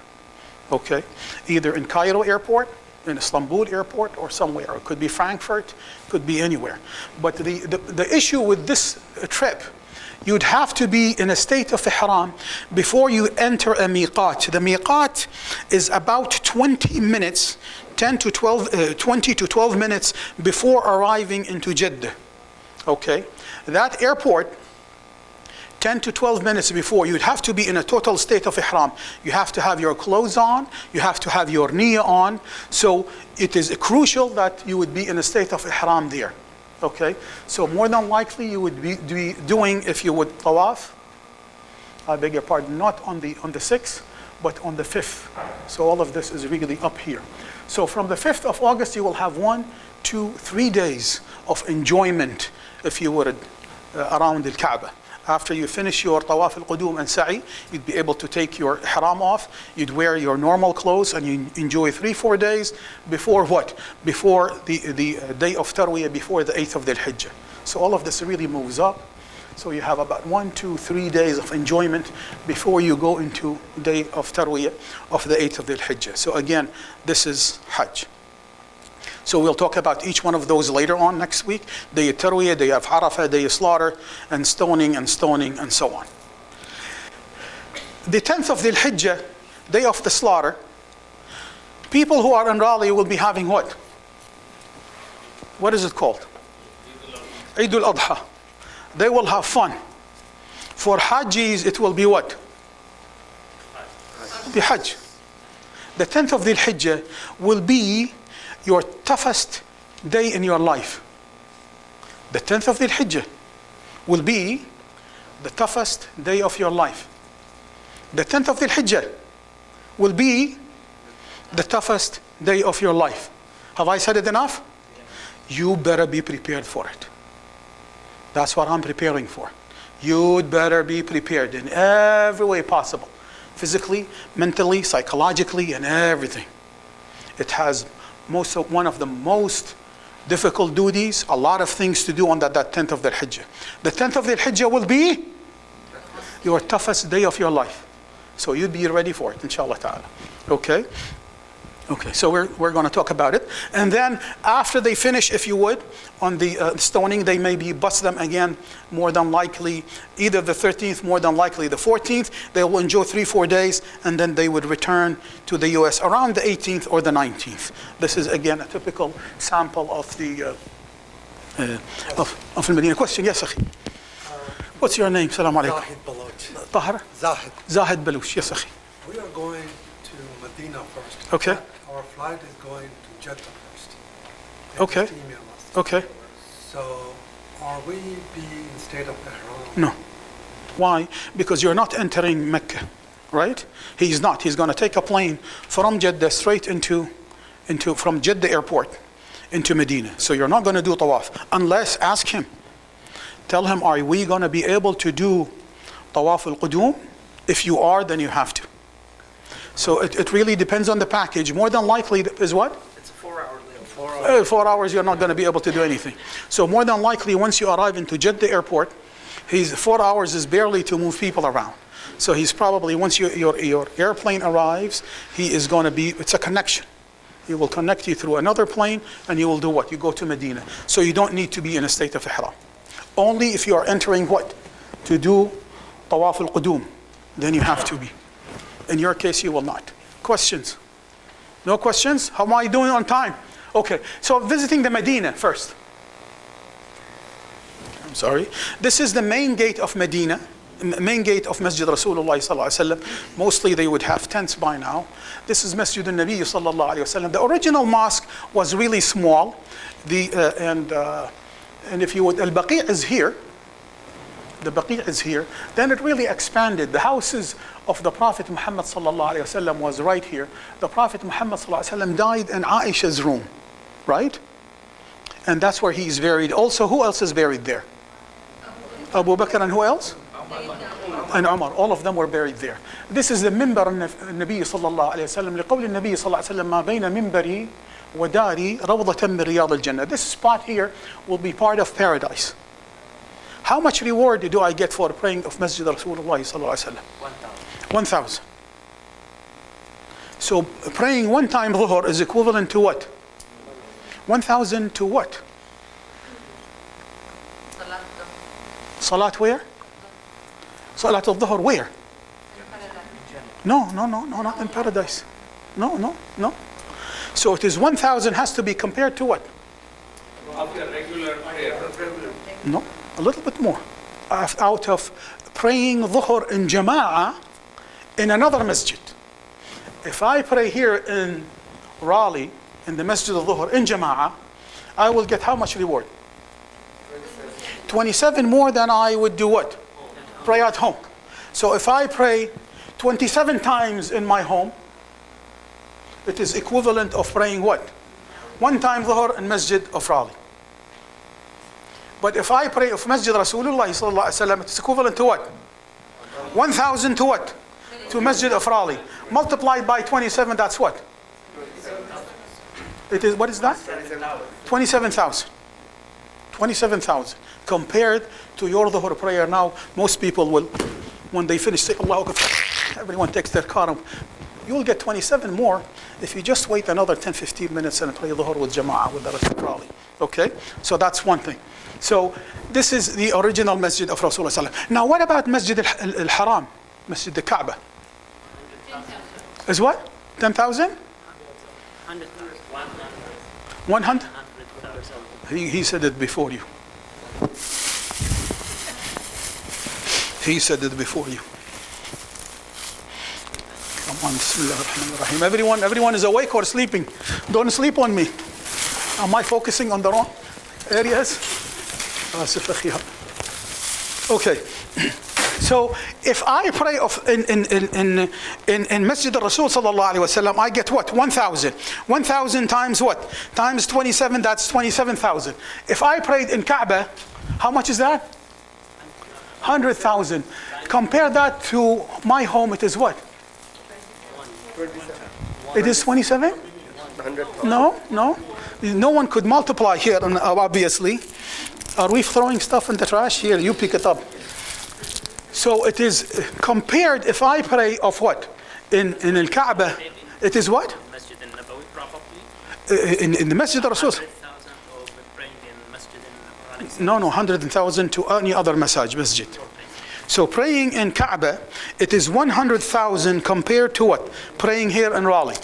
Okay? Either in Cairo airport, in Istanbul airport, or somewhere. It could be Frankfurt, could be anywhere. But the issue with this trip, you'd have to be in a state of ihram before you enter a miqat. The miqat is about 20 minutes, 20 to 12 minutes before arriving into Jeddah. Okay? That airport, 10 to 12 minutes before, you'd have to be in a total state of ihram. You have to have your clothes on, you have to have your niyyah on. So it is crucial that you would be in a state of ihram there. Okay? So more than likely you would be doing, if you would, tawaf, I beg your pardon, not on the 6th, but on the 5th. So all of this is really up here. So from the 5th of August, you will have 1, 2, 3 days of enjoyment, if you would, around the Kaaba. After you finish your Tawaf al-Qudum and Sa'i, you'd be able to take your ihram off, you'd wear your normal clothes, and you enjoy 3-4 days before what? Before the day of Tarwiyah, before the 8th of Dhul Hijjah. So all of this really moves up. So you have about 1, 2, 3 days of enjoyment before you go into day of Tarwiyah of the 8th of Dhul Hijjah. So again, this is Hajj. So we'll talk about each one of those later on next week. Day of Tarwiyah, day of Arafah, day of slaughter, and stoning, and so on. The 10th of Dhul Hijjah, day of the slaughter, people who are in Raleigh will be having what? What is it called? Eid al-Adha. They will have fun. For Hajjis, it will be what? The Hajj. The 10th of Dhul Hijjah will be your toughest day in your life. The 10th of Dhul Hijjah. will be the toughest day of your life. The 10th of the Hajj will be the toughest day of your life. Have I said it enough? You better be prepared for it. That's what I'm preparing for. You'd better be prepared in every way possible. Physically, mentally, psychologically, and everything. It has one of the most difficult duties, a lot of things to do on that 10th of the Hajj. The 10th of the Hajj will be your toughest day of your life. So you'd be ready for it, inshallah ta'ala. Okay? Okay, so we're going to talk about it. And then after they finish, if you would, on the stoning, they maybe bust them again, more than likely, either the 13th, more than likely the 14th. They will enjoy 3-4 days, and then they would return to the U.S. around the 18th or the 19th. This is, again, a typical sample of the of Medina. Question, yes, akhi. What's your name? Salam alaikum. Zahid Baloch. Tahar? Zahid. Zahid Baluch, yes, akhi. We are going to Medina first. Okay. But our flight is going to Jeddah first. They Okay. just emailed us. Okay. So, are we being in state of Ihram? No. Why? Because you're not entering Mecca, right? He's not. He's going to take a plane from Jeddah straight from Jeddah airport into Medina. So you're not going to do tawaf unless, ask him. Tell him, are we going to be able to do tawaf al-qudum? If you are, then you have to. So it really depends on the package. More than likely is what? It's a 4-hour layover. 4 hours, you're not going to be able to do anything. So more than likely, once you arrive into Jeddah airport, 4 hours is barely to move people around. So he's probably, once your airplane arrives, he is going to be, it's a connection. He will connect you through another plane, and you will do what? You go to Medina. So you don't need to be in a state of ihram. Only if you are entering what? To do tawaf al-qudum. Then you have to be. In your case, you will not. Questions? No questions? How am I doing on time? Okay, so visiting the Medina first. I'm sorry. This is the main gate of Medina, main gate of Masjid Rasulullah sallallahu alaihi wasallam. Mostly they would have tents by now. This is Masjid al-Nabi sallallahu alaihi wasallam. The original mosque was really small. And if you would, Al-Baqi' is here. The Baqi' is here. Then it really expanded. The houses of the Prophet Muhammad sallallahu alaihi wasallam was right here. The Prophet Muhammad sallallahu alaihi wasallam died in Aisha's room, right? And that's where he is buried. Also, who else is buried there? Abu Bakr, and who else? And Umar. All of them were buried there. This is the minbar al-Nabi sallallahu alaihi wasallam. لقول النبي صلى الله عليه وسلم ما بين منبري وداري روضة من رياض الجنة. This spot here will be part of paradise. How much reward do I get for praying of Masjid Rasulullah sallallahu alaihi wasallam? 1,000. So praying one time dhuhr is equivalent to what? 1,000 to what? Salat where? Salat al-dhuhr where? No, not in paradise. No. So it is 1,000 has to be compared to what? After regular prayer. No, a little bit more. Out of praying dhuhr in jama'ah in another masjid. If I pray here in Raleigh, in the Masjid al-Dhuhr in jama'ah, I will get how much reward? 27 more than I would do what? Pray at home. So if I pray 27 times in my home, it is equivalent of praying what? One time dhuhr in Masjid of Raleigh. But if I pray of Masjid Rasulullah sallallahu alaihi wasallam, it's equivalent to what? 1,000 to what? To Masjid of Raleigh. Multiplied by 27, that's what? It is, what is that? 27,000. 27,000. Compared to your dhuhr prayer now, most people will, when they finish, say Allahu Akbar, everyone takes their car. You will get 27 more if you just wait another 10-15 minutes and pray dhuhr with jama'ah with the rest of Raleigh. Okay? So that's one thing. So this is the original masjid of Rasulullah sallallahu alaihi wasallam. Now what about Masjid al-Haram? Masjid al-Kaaba? Is what? 10,000? 100? He said it before you. He said it before you. Come on, Bismillah ar-Rahman ar-Rahim. Everyone is awake or sleeping? Don't sleep on me. Am I focusing on the wrong areas? Okay. So if I pray in Masjid al-Rasul sallallahu alaihi wasallam, I get what? 1,000. 1,000 times what? Times 27, that's 27,000. If I prayed in Kaaba, how much is that? 100,000. Compare that to my home, it is what? It is 27? No. No one could multiply here, obviously. Are we throwing stuff in the trash? Here, you pick it up. So it is compared, if I pray of what? In Al-Kaaba, it is what? Masjid al-Nabawi probably. In the Masjid al-Rasul. 100,000 or praying in Masjid al-Raleigh. No, 100,000 to any other masjid. So praying in Kaaba, it is 100,000 compared to what? Praying here in Raleigh.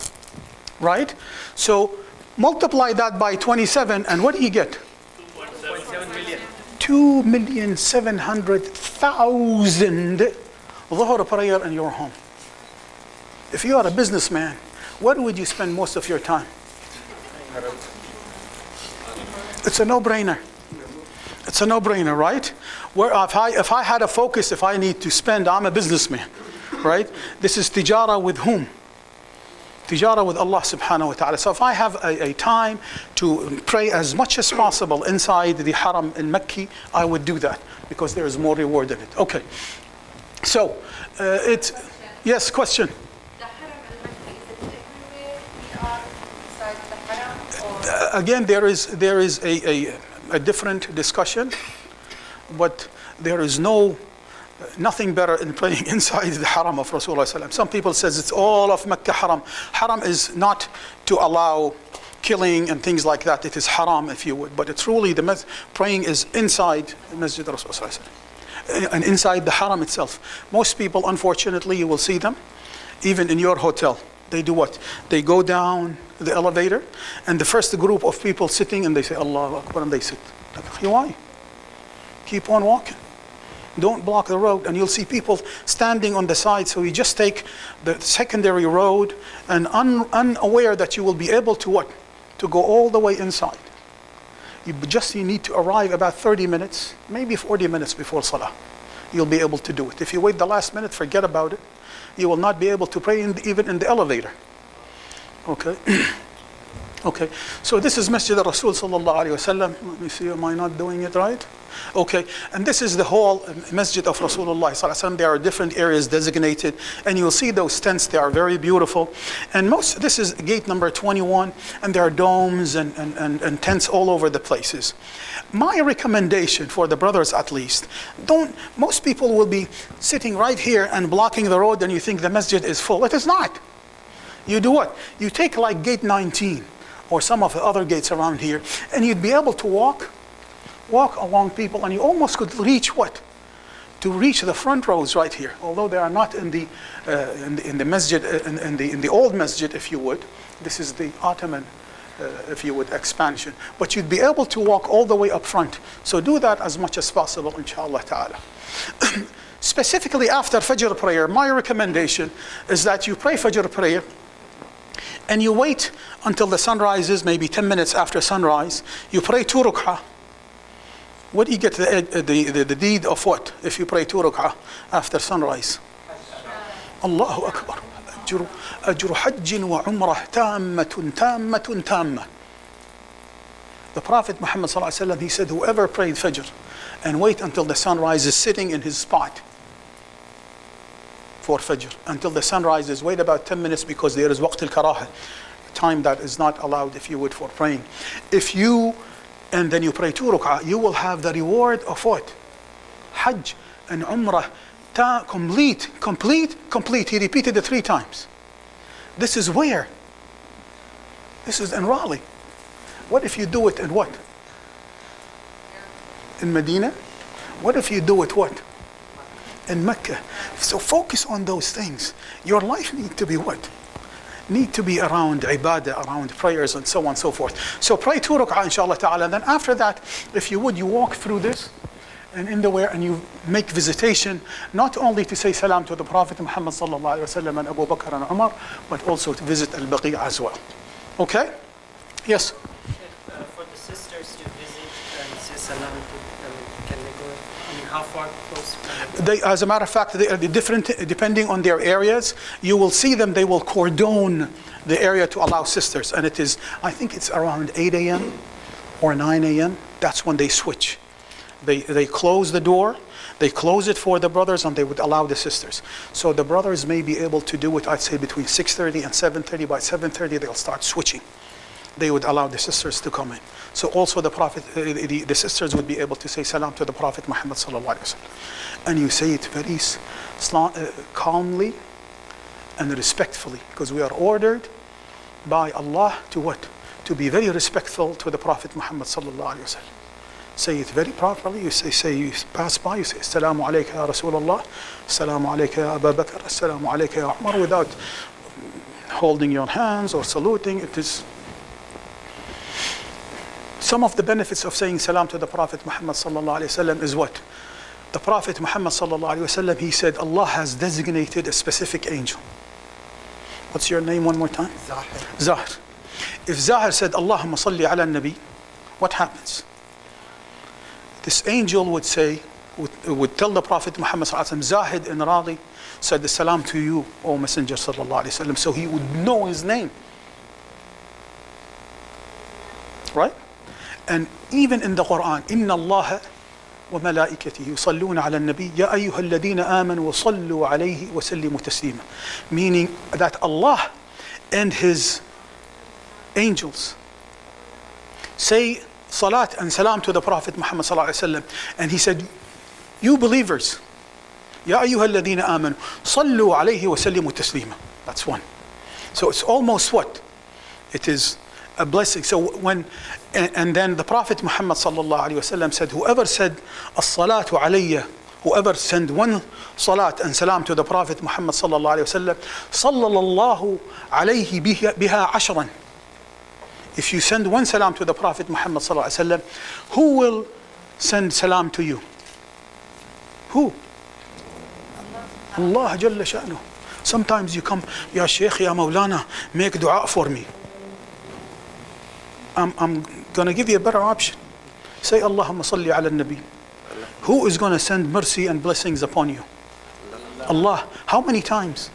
Right? So multiply that by 27 and what do you get? 2,700,000 Dhuhr prayer in your home. If you are a businessman, where would you spend most of your time? It's a no-brainer. It's a no-brainer, right? Where if I had a focus, if I need to spend, I'm a businessman, right? This is tijara with whom? Tijara with Allah subhanahu wa ta'ala. So if I have a time to pray as much as possible inside the haram in Mecca, I would do that because there is more reward in it. Okay. So yes, question. The haram in Mecca, is it everywhere we are inside the haram? Or Again, there is a different discussion, but there is nothing better in praying inside the haram of Rasulullah sallallahu alaihi wasallam. Some people says it's all of Mecca haram. Haram is not to allow killing and things like that. It is haram, if you would. But it's really praying is inside the Masjid Rasulullah sallallahu alaihi wasallam and inside the haram itself. Most people, unfortunately, you will see them, even in your hotel. They do what? They go down the elevator, and the first group of people sitting, and they say Allahu Akbar, and they sit. Why? Keep on walking. Don't block the road, and you'll see people standing on the side. So you just take the secondary road, and unaware that you will be able to what? To go all the way inside. You need to arrive about 30 minutes, maybe 40 minutes before Salah. You'll be able to do it. If you wait the last minute, forget about it. You will not be able to pray even in the elevator. Okay. Okay, so this is Masjid al-Rasul sallallahu alayhi wa sallam. Let me see, am I not doing it right? Okay, and this is the whole Masjid of Rasulullah sallallahu alayhi wa sallam. There are different areas designated, and you'll see those tents, they are very beautiful. And this is gate number 21, and there are domes and tents all over the places. My recommendation for the brothers at least, most people will be sitting right here and blocking the road, and you think the masjid is full. It is not. You do what? You take like gate 19, or some of the other gates around here, and you'd be able to walk along people, and you almost could reach what? To reach the front rows right here, although they are not in the masjid, in the old masjid, if you would. This is the Ottoman, if you would, expansion. But you'd be able to walk all the way up front. So do that as much as possible, inshallah ta'ala. Specifically after Fajr prayer, my recommendation is that you pray Fajr prayer, and you wait until the sun rises, maybe 10 minutes after sunrise. You pray 2 rak'ah. What do you get the deed of what if you pray 2 rak'ah after sunrise? Allahu Akbar. أجر حج وعمرة تامة تامة. The Prophet Muhammad sallallahu alaihi wasallam, he said, whoever prayed Fajr and wait until the sun rises sitting in his spot for Fajr, until the sun rises, wait about 10 minutes because there is waqt al-karaha, time that is not allowed, if you would, for praying. And then you pray 2 rak'ah, you will have the reward of what? Hajj and Umrah, complete. He repeated it 3 times. This is where? This is in Raleigh. What if you do it in what? In Medina? What if you do it what? In Mecca. So focus on those things. Your life need to be what? Need to be around ibadah, around prayers, and so on and so forth. So pray 2 rak'ah, inshallah ta'ala. And then after that, if you would, you walk through this and in the way, and you make visitation, not only to say salam to the Prophet Muhammad sallallahu alaihi wasallam and Abu Bakr and Umar, but also to visit Al-Baqi' as well. Okay? Yes? For the sisters to visit and say salam to them, can they go? how far close? As a matter of fact, they are different depending on their areas. You will see them, they will cordon the area to allow sisters. And it is, I think it's around 8 a.m. or 9 a.m. That's when they switch. They close the door, they close it for the brothers, and they would allow the sisters. So the brothers may be able to do it, I'd say, between 6:30 and 7:30. By 7:30, they'll start switching. They would allow the sisters to come in. So also the Prophet, the sisters would be able to say salam to the Prophet Muhammad sallallahu alaihi wasallam. And you say it very calmly and respectfully, because we are ordered by Allah to what? To be very respectful to the Prophet Muhammad sallallahu alaihi wasallam. Say it very properly. You say you pass by, you say Assalamu alayka ya Rasulullah, Assalamu alayka ya Abu Bakr, Assalamu alayka ya Umar, without holding your hands or saluting. It is some of the benefits of saying salam to the Prophet Muhammad sallallahu alaihi wasallam is what? The Prophet Muhammad sallallahu alaihi wasallam, he said Allah has designated a specific angel. What's your name one more time? Zahir. If Zahir said Allahumma salli ala nabi, what happens? This angel would say, would tell the Prophet Muhammad sallallahu alaihi wasallam, Zahid in Raleigh said the salam to you, O Messenger sallallahu alaihi wasallam, so he would know his name. Right? And even in the Quran, Inna Allah wa malaikatihi yusalluna ala nabi ya ayyuha alladhina amanu wa sallu alayhi wa sallimu taslima. Meaning that Allah and His angels say salat and salam to the Prophet Muhammad sallallahu alaihi wasallam, and he said, you believers, ya ayyuha alladhina amanu sallu alayhi wa sallimu taslima. That's one. So it's almost what? It is a blessing. So when, and then the Prophet Muhammad sallallahu alaihi wasallam said, whoever said as-salatu alayya, whoever send one salat and salam to the Prophet Muhammad sallallahu alaihi wasallam, sallallahu alayhi biha ashran. If you send one salam to the Prophet Muhammad sallallahu alaihi wasallam, who will send salam to you? Who? Allah Jalla Sha'nu. Sometimes you come, Ya Shaykh, Ya Mawlana, make dua for me. I'm going to give you a better option. Say Allahumma salli ala nabi. Who is going to send mercy and blessings upon you? Allah. How many times?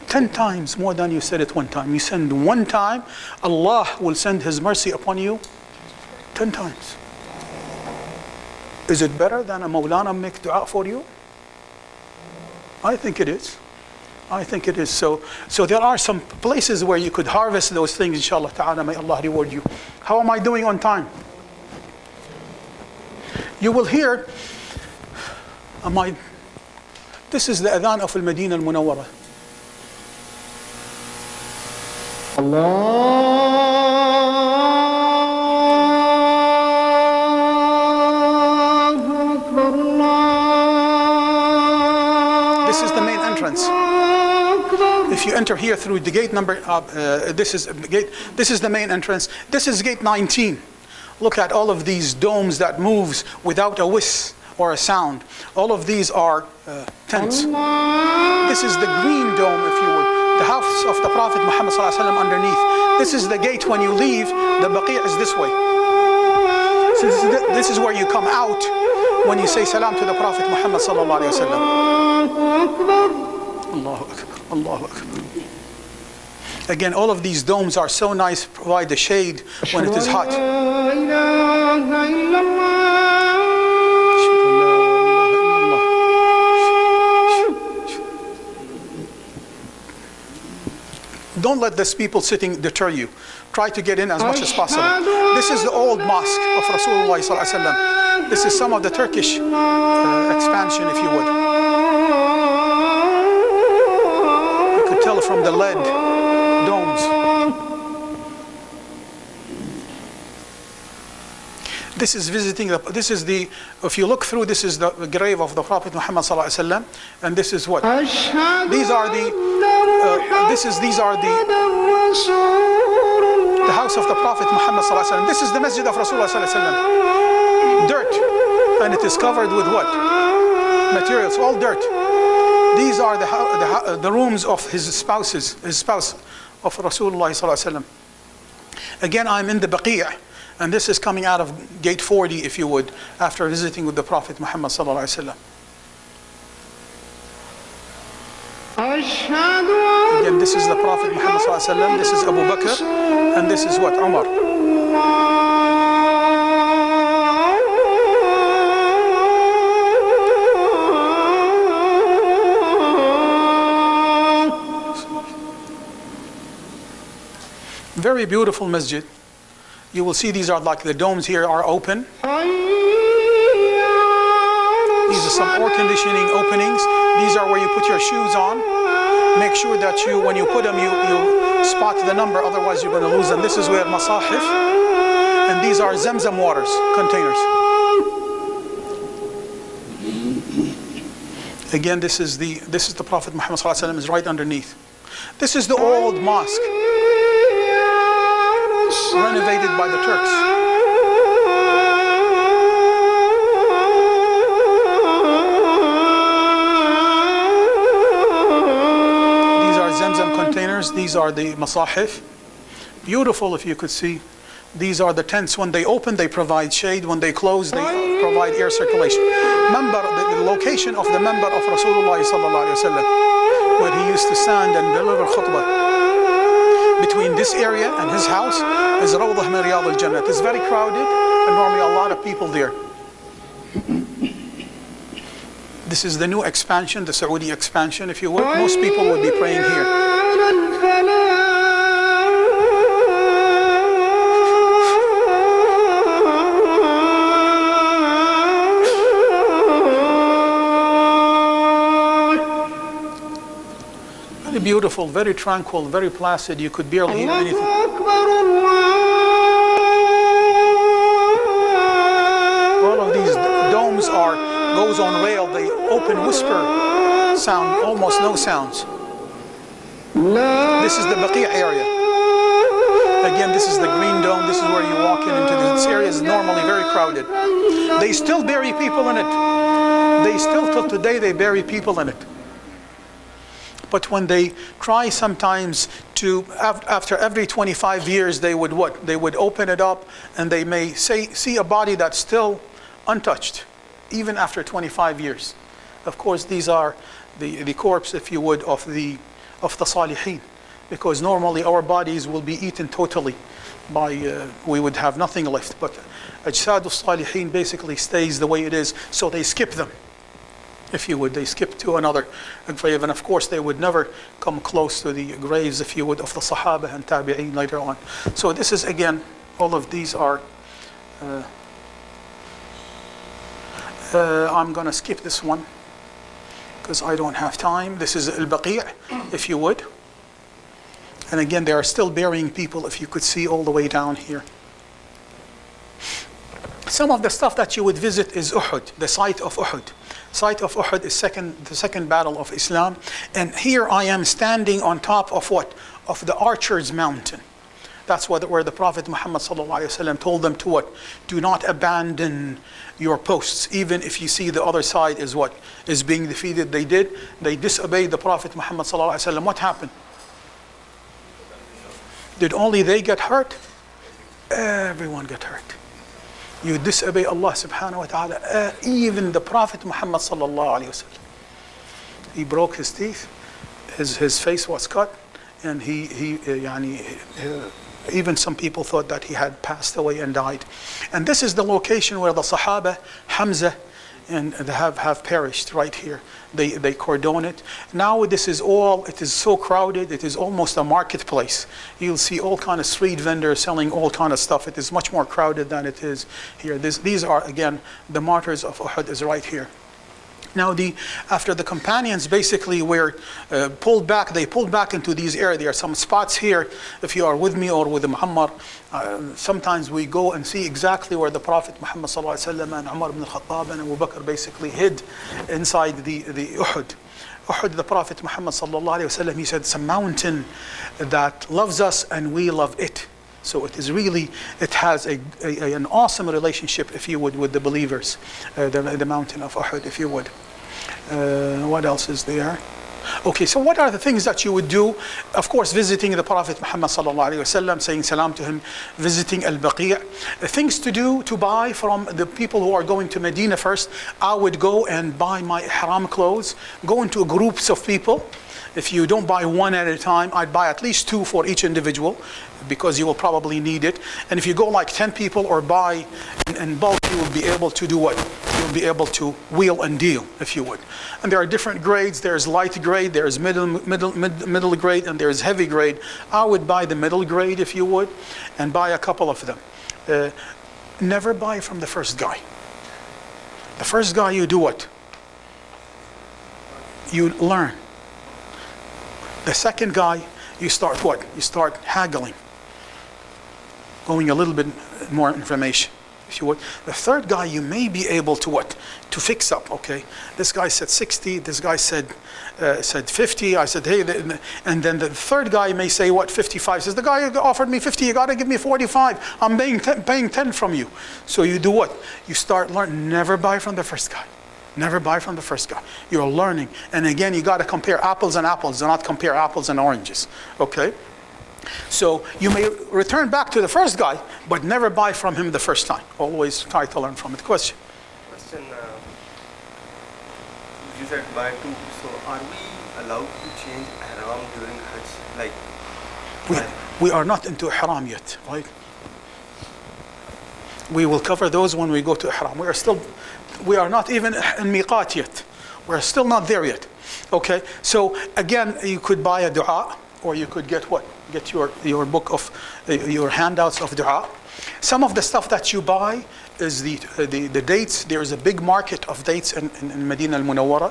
10 times more than you said it one time. You send one time, Allah will send His mercy upon you 10 times. Is it better than a Mawlana make dua for you? I think it is. I think it is. So there are some places where you could harvest those things, inshallah ta'ala. May Allah reward you. How am I doing on time? You will hear, this is the adhan of Medina al-Munawwara. This is the main entrance. If you enter here through the gate number, this is the main entrance. This is gate 19. Look at all of these domes that moves without a whiz or a sound. All of these are tents. This is the green dome, if you would. The house of the Prophet Muhammad sallallahu alaihi wasallam underneath. This is the gate when you leave. The Baqi' is this way. So this is where you come out when you say salam to the Prophet Muhammad sallallahu alaihi wasallam. Allahu Akbar, Allahu Akbar. Again, all of these domes are so nice, provide the shade when it is hot. Don't let these people sitting deter you. Try to get in as much as possible. This is the old mosque of Rasulullah sallallahu alaihi wasallam. This is some of the Turkish expansion, if you would. You could tell from the lead domes. This is if you look through, this is the grave of the Prophet Muhammad sallallahu alaihi wasallam, and this is what? These are the house of the Prophet Muhammad sallallahu alaihi wasallam. This is the masjid of Rasulullah sallallahu alaihi wasallam. Dirt, and it is covered with what? Materials, all dirt. These are the rooms of his spouse of Rasulullah sallallahu alaihi wasallam. Again, I'm in the Baqi'. And this is coming out of gate 40, if you would, after visiting with the Prophet Muhammad sallallahu alaihi wasallam. Again, this is the Prophet Muhammad sallallahu alaihi wasallam. This is Abu Bakr, and this is what? Umar. Very beautiful masjid. You will see these are like the domes here are open. These are some air conditioning openings. These are where you put your shoes on. Make sure that you, when you put them, you spot the number, otherwise you're going to lose them. This is where masahif, and these are Zamzam waters, containers. Again, this is the Prophet Muhammad sallallahu alaihi wasallam is right underneath. This is the old mosque, renovated by the Turks. These are Zamzam containers. These are the masahif. Beautiful, if you could see. These are the tents. When they open, they provide shade. When they close, they provide air circulation. Member, the location of the member of Rasulullah sallallahu alaihi wasallam, where he used to stand and deliver khutbah. Between this area and his house is Rawdah min Riyadh al-Jannah. It's very crowded, and normally a lot of people there. This is the new expansion, the Saudi expansion, if you would. Most people would be praying here. Very beautiful, very tranquil, very placid. You could barely hear anything. All of these domes goes on rail. They open whisper sound, almost no sounds. This is the Baqi' area. Again, this is the green dome. This is where you walk into this area. Is normally very crowded. They still bury people in it. They still, till today, they bury people in it. But when they try sometimes to, after every 25 years, they would what? They would open it up, and they may see a body that's still untouched, even after 25 years. Of course, these are the corpse, if you would, of the Salihin, because normally our bodies will be eaten totally by, we would have nothing left. But Ajsad al-Salihin basically stays the way it is, so they skip them. If you would, they skip to another grave, and of course they would never come close to the graves, if you would, of the Sahaba and Tabi'een later on. So this is, again, all of these are, I'm going to skip this one because I don't have time. This is Al-Baqi', if you would. And again, they are still burying people, if you could see all the way down here. Some of the stuff that you would visit is Uhud, the site of Uhud. Site of Uhud is the second battle of Islam. And here I am standing on top of what? Of the Archer's Mountain. That's where the Prophet Muhammad ﷺ told them to what? Do not abandon your posts, even if you see the other side is what? Is being defeated. They did. They disobeyed the Prophet Muhammad ﷺ. What happened? Did only they get hurt? Everyone got hurt. You disobey Allah subhanahu wa ta'ala. Even the Prophet Muhammad sallallahu alayhi wa sallam. He broke his teeth, his face was cut, and even some people thought that he had passed away and died. And this is the location where the Sahaba, Hamza, and they have perished right here. They cordon it. Now it is so crowded, it is almost a marketplace. You'll see all kind of street vendors selling all kind of stuff. It is much more crowded than it is here. These are, again, the martyrs of Uhud is right here. Now, after the companions basically were pulled back, they pulled back into these areas. There are some spots here, if you are with me or with Muhammad, sometimes we go and see exactly where the Prophet Muhammad ﷺ and Umar ibn al-Khattab and Abu Bakr basically hid inside the Uhud. Uhud, the Prophet Muhammad ﷺ, he said, it's a mountain that loves us and we love it. So it has an awesome relationship, if you would, with the believers, the mountain of Uhud, if you would. What else is there? Okay, so what are the things that you would do? Of course, visiting the Prophet Muhammad sallallahu alaihi wasallam, saying salam to him, visiting Al-Baqi'. Things to do, to buy from the people who are going to Medina first. I would go and buy my ihram clothes, go into groups of people. If you don't buy one at a time, I'd buy at least 2 for each individual, because you will probably need it. And if you go like 10 people or buy in bulk, you will be able to do what? You'll be able to wheel and deal, if you would. And there are different grades. There's light grade, there's middle grade, and there's heavy grade. I would buy the middle grade, if you would, and buy a couple of them. Never buy from the first guy. The first guy, you do what? You learn. The second guy, you start what? You start haggling, going a little bit more information, if you would. The third guy, you may be able to what? To fix up, okay? This guy said 60, this guy said 50, I said, hey, and then the third guy may say, what, 55? Says, the guy offered me 50, you gotta give me 45. I'm paying 10 from you. So you do what? You start learning, never buy from the first guy. Never buy from the first guy. You're learning. And again, you got to compare apples and apples. Do not compare apples and oranges. Okay? So you may return back to the first guy, but never buy from him the first time. Always try to learn from it. Question? You said buy 2. So are we allowed to change ihram during Hajj? Like, we are not into ihram yet, right? We will cover those when we go to ihram. We are not even in miqat yet. We're still not there yet. Okay, so again, you could buy a dua, or you could get what? Get your book of, your handouts of dua. Some of the stuff that you buy is the dates. There is a big market of dates in Medina al-Munawwara.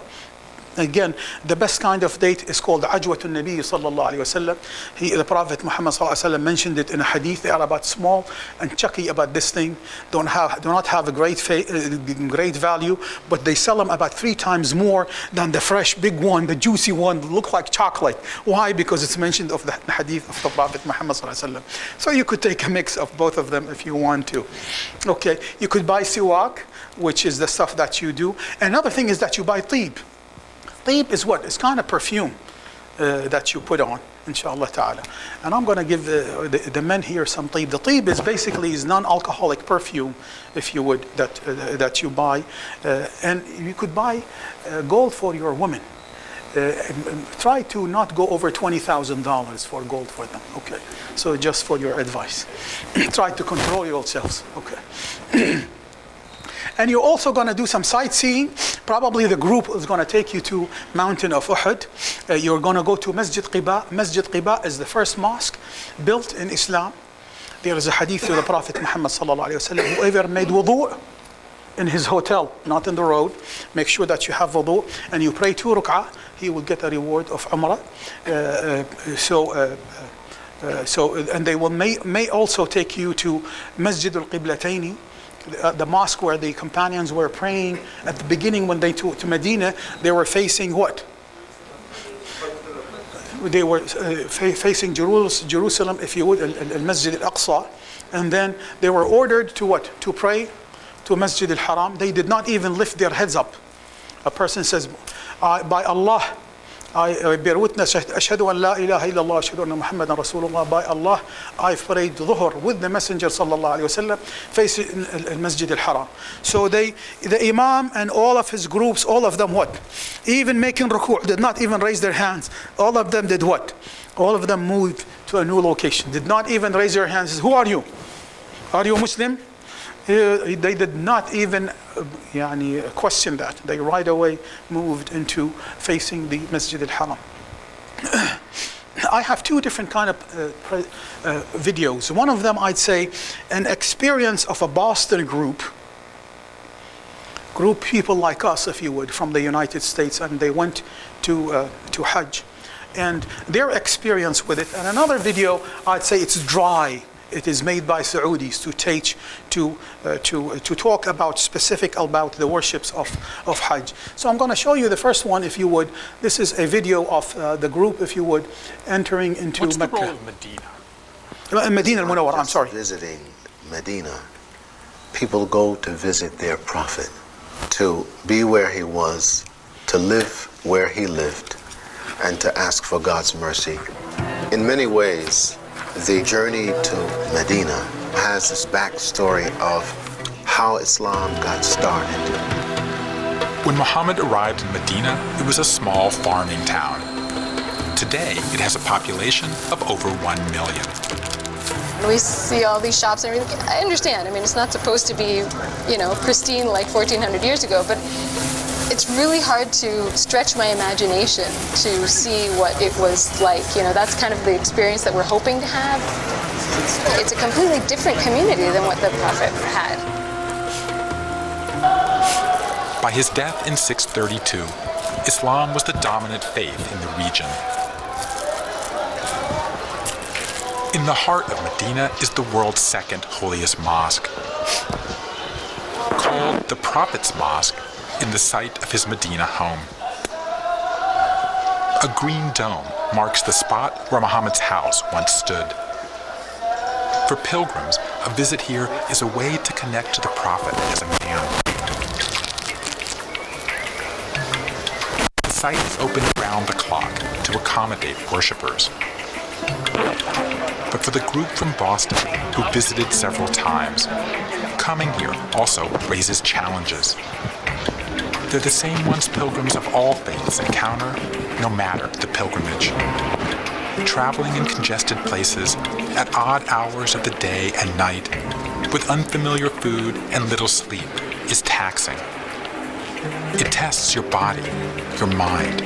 Again, the best kind of date is called Ajwat al-Nabi sallallahu alayhi wa sallam. The Prophet Muhammad sallallahu alayhi wa sallam mentioned it in a hadith. They are about small and chucky about this thing. Do not have a great value, but they sell them about 3 times more than the fresh big one, the juicy one, look like chocolate. Why? Because it's mentioned of the hadith of the Prophet Muhammad sallallahu alayhi wa sallam. So you could take a mix of both of them if you want to. Okay, you could buy siwak, which is the stuff that you do. Another thing is that you buy tib. Tib is what? It's kind of perfume that you put on, inshallah ta'ala. And I'm going to give the men here some tib. The tib is basically non-alcoholic perfume, if you would, that you buy. And you could buy gold for your women. Try to not go over $20,000 for gold for them, okay? So just for your advice. Try to control yourselves, okay? And you're also going to do some sightseeing. Probably the group is going to take you to mountain of Uhud. You're going to go to Masjid Quba. Masjid Quba is the first mosque built in Islam. There is a hadith to the Prophet Muhammad sallallahu alaihi wasallam. Whoever made wudu in his hotel, not in the road, make sure that you have wudu and you pray 2 rak'ah, he will get a reward of Umrah. And they will may also take you to Masjid al-Qiblataini, the mosque where the companions were praying at the beginning when they to Medina. They were facing what? They were facing Jerusalem, if you would, al-Masjid al-Aqsa. And then they were ordered to what? To pray to Masjid al-Haram. They did not even lift their heads up. A person says, by Allah, I bear witness, ashhadu an la ilaha illallah, ashhadu anna Muhammadan Rasulullah. By Allah, I've prayed dhuhr with the Messenger sallallahu alaihi wasallam facing al-Masjid al-Haram. So the Imam and all of his groups, all of them what? Even making ruku', did not even raise their hands. All of them did what? All of them moved to a new location. Did not even raise their hands. Who are you? Are you Muslim? They did not even question that. They right away moved into facing the Masjid al-Haram. I have 2 different kind of videos. One of them, I'd say, an experience of a Boston group people like us, if you would, from the United States, and they went to Hajj, and their experience with it. And another video, I'd say it's dry. It is made by Saudis to teach, to talk about the worships of Hajj. So I'm going to show you the first one, if you would. This is a video of the group, if you would, entering into What's Mecca. the role of Medina? Medina al-Munawwara, I'm sorry. Visiting Medina, people go to visit their prophet, to be where he was, to live where he lived. and to ask for God's mercy. In many ways, the journey to Medina has this backstory of how Islam got started. When Muhammad arrived in Medina, it was a small farming town. Today, it has a population of over 1 million. We see all these shops and everything. I understand. I mean, it's not supposed to be, pristine like 1400 years ago, but it's really hard to stretch my imagination to see what it was like. That's kind of the experience that we're hoping to have. It's a completely different community than what the Prophet had. By his death in 632, Islam was the dominant faith in the region. In the heart of Medina is the world's second holiest mosque. Called the Prophet's Mosque, in the site of his Medina home. A green dome marks the spot where Muhammad's house once stood. For pilgrims, a visit here is a way to connect to the Prophet as a man. The site is open round the clock to accommodate worshippers. But for the group from Boston, who visited several times, coming here also raises challenges. They're the same ones pilgrims of all faiths encounter, no matter the pilgrimage. Traveling in congested places, at odd hours of the day and night, with unfamiliar food and little sleep, is taxing. It tests your body, your mind,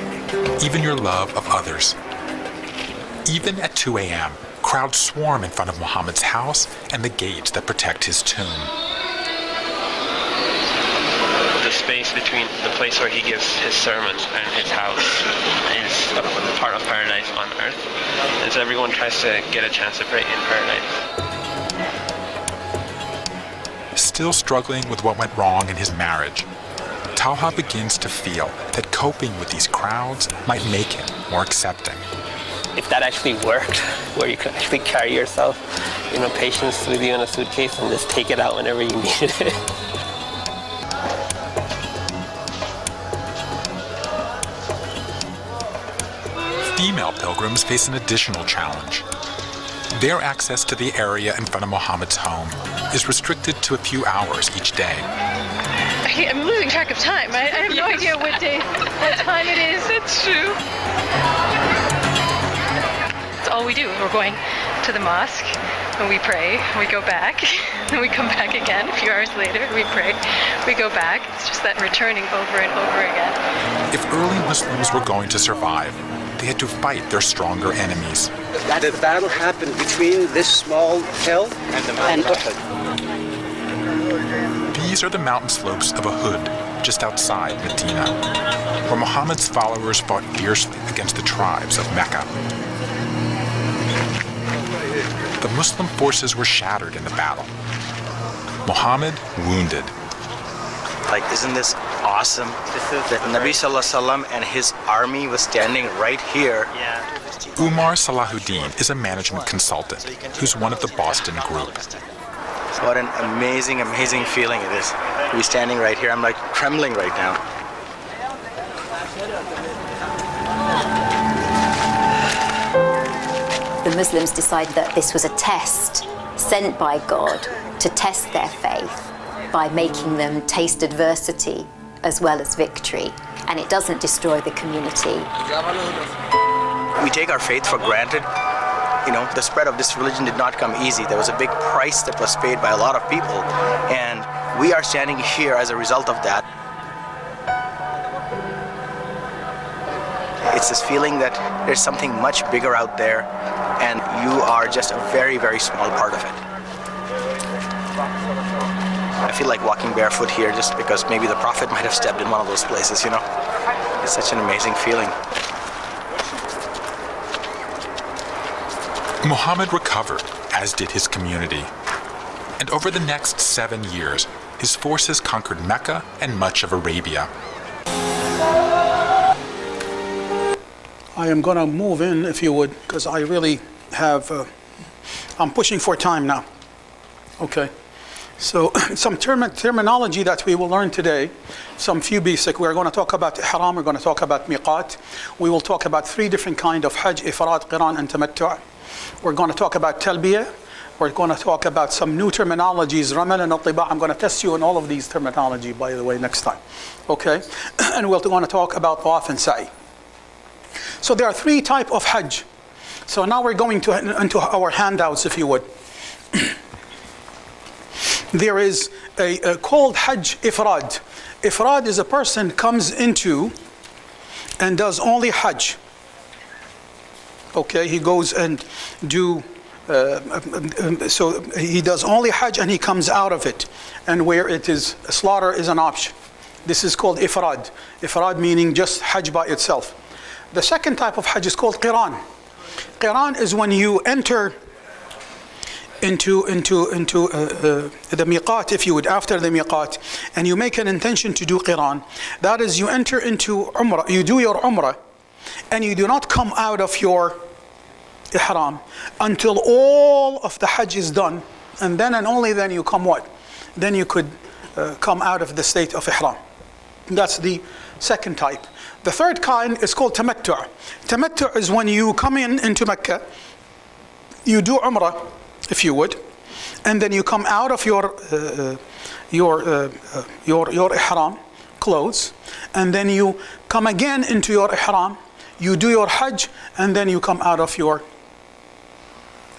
even your love of others. Even at 2 a.m., crowds swarm in front of Muhammad's house and the gates that protect his tomb. The space between the place where he gives his sermons and his house is a part of paradise on earth. And so everyone tries to get a chance to pray in paradise. Still struggling with what went wrong in his marriage, Talha begins to feel that coping with these crowds might make him more accepting. If that actually worked, where you could actually carry yourself, patients with you in a suitcase and just take it out whenever you needed it. Female pilgrims face an additional challenge. Their access to the area in front of Muhammad's home is restricted to a few hours each day. I'm losing track of time. I have no idea what time it is. That's true. It's all we do. We're going to the mosque and we pray, we go back, and we come back again. A few hours later, we pray, we go back. It's just that returning over and over again. If early Muslims were going to survive, they had to fight their stronger enemies. The battle happened between this small hill and Uhud. These are the mountain slopes of Uhud, just outside Medina, where Muhammad's followers fought fiercely against the tribes of Mecca. The Muslim forces were shattered in the battle. Muhammad wounded. Isn't this awesome? That Nabi Sallallahu Alaihi Wasallam and his army was standing right here. Umar Salahuddin is a management consultant who's one of the Boston group. What an amazing, amazing feeling it is to be standing right here. I'm like trembling right now. The Muslims decided that this was a test sent by God to test their faith by making them taste adversity as well as victory, and it doesn't destroy the community. We take our faith for granted. The spread of this religion did not come easy. There was a big price that was paid by a lot of people, and we are standing here as a result of that. It's this feeling that there's something much bigger out there, and you are just a very, very small part of it. I feel like walking barefoot here just because maybe the Prophet might have stepped in one of those places, It's such an amazing feeling. Muhammad recovered, as did his community. And over the next 7 years, his forces conquered Mecca and much of Arabia. I am going to move in, if you would, because I really have, I'm pushing for time now. Okay. So some terminology that we will learn today, some few basic. We're going to talk about ihram, we're going to talk about miqat. We will talk about 3 different kinds of hajj, ifrad, qiran, and tamattu'. We're going to talk about talbiyah. We're going to talk about some new terminologies, ramal and attiba'. I'm going to test you on all of these terminology, by the way, next time. Okay? And we're going to talk about tawaf and sa'i. So there are 3 types of hajj. So now we're going into our handouts, if you would. There is a called Hajj Ifrad. Ifrad is a person comes into and does only Hajj. Okay, he goes and so he does only Hajj and he comes out of it. And where it is, slaughter is an option. This is called Ifrad. Ifrad meaning just Hajj by itself. The second type of Hajj is called Qiran. Qiran is when you enter into the miqat, if you would, after the miqat, and you make an intention to do qiran. That is, you enter into umrah, you do your umrah, and you do not come out of your ihram until all of the hajj is done, and then and only then you come what? Then you could come out of the state of ihram. That's the second type. The third kind is called tamattu'. Tamattu' is when you come into Mecca, you do umrah, if you would, and then you come out of your ihram clothes, and then you come again into your ihram, you do your hajj, and then you come out of your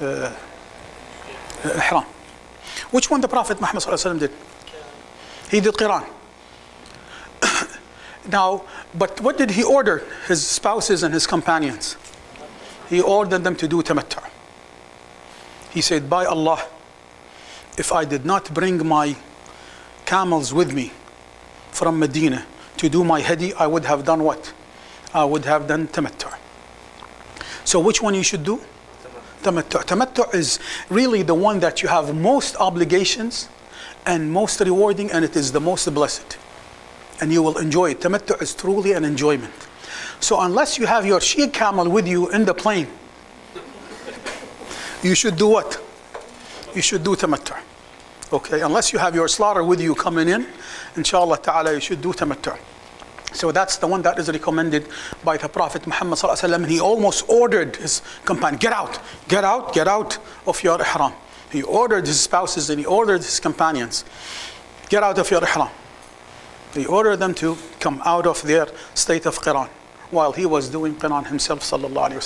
ihram. Which one the Prophet Muhammad ﷺ did? He did qiran. Now, but what did he order his spouses and his companions? He ordered them to do tamattu'. He said, by Allah, if I did not bring my camels with me from Medina to do my hadi, I would have done what? I would have done tamattu'. So which one you should do? Tamattu'. Tamattu' is really the one that you have most obligations and most rewarding, and it is the most blessed. And you will enjoy it. Tamattu' is truly an enjoyment. So unless you have your sheikh camel with you in the plane, you should do what? You should do tamattu'. Okay, unless you have your slaughter with you coming in, inshallah ta'ala, you should do tamattu'. So that's the one that is recommended by the Prophet Muhammad sallallahu alaihi wasallam. He almost ordered his companion, get out of your ihram. He ordered his spouses and he ordered his companions, get out of your ihram. He ordered them to come out of their state of qiran while he was doing qiran himself, sallallahu alaihi wasallam.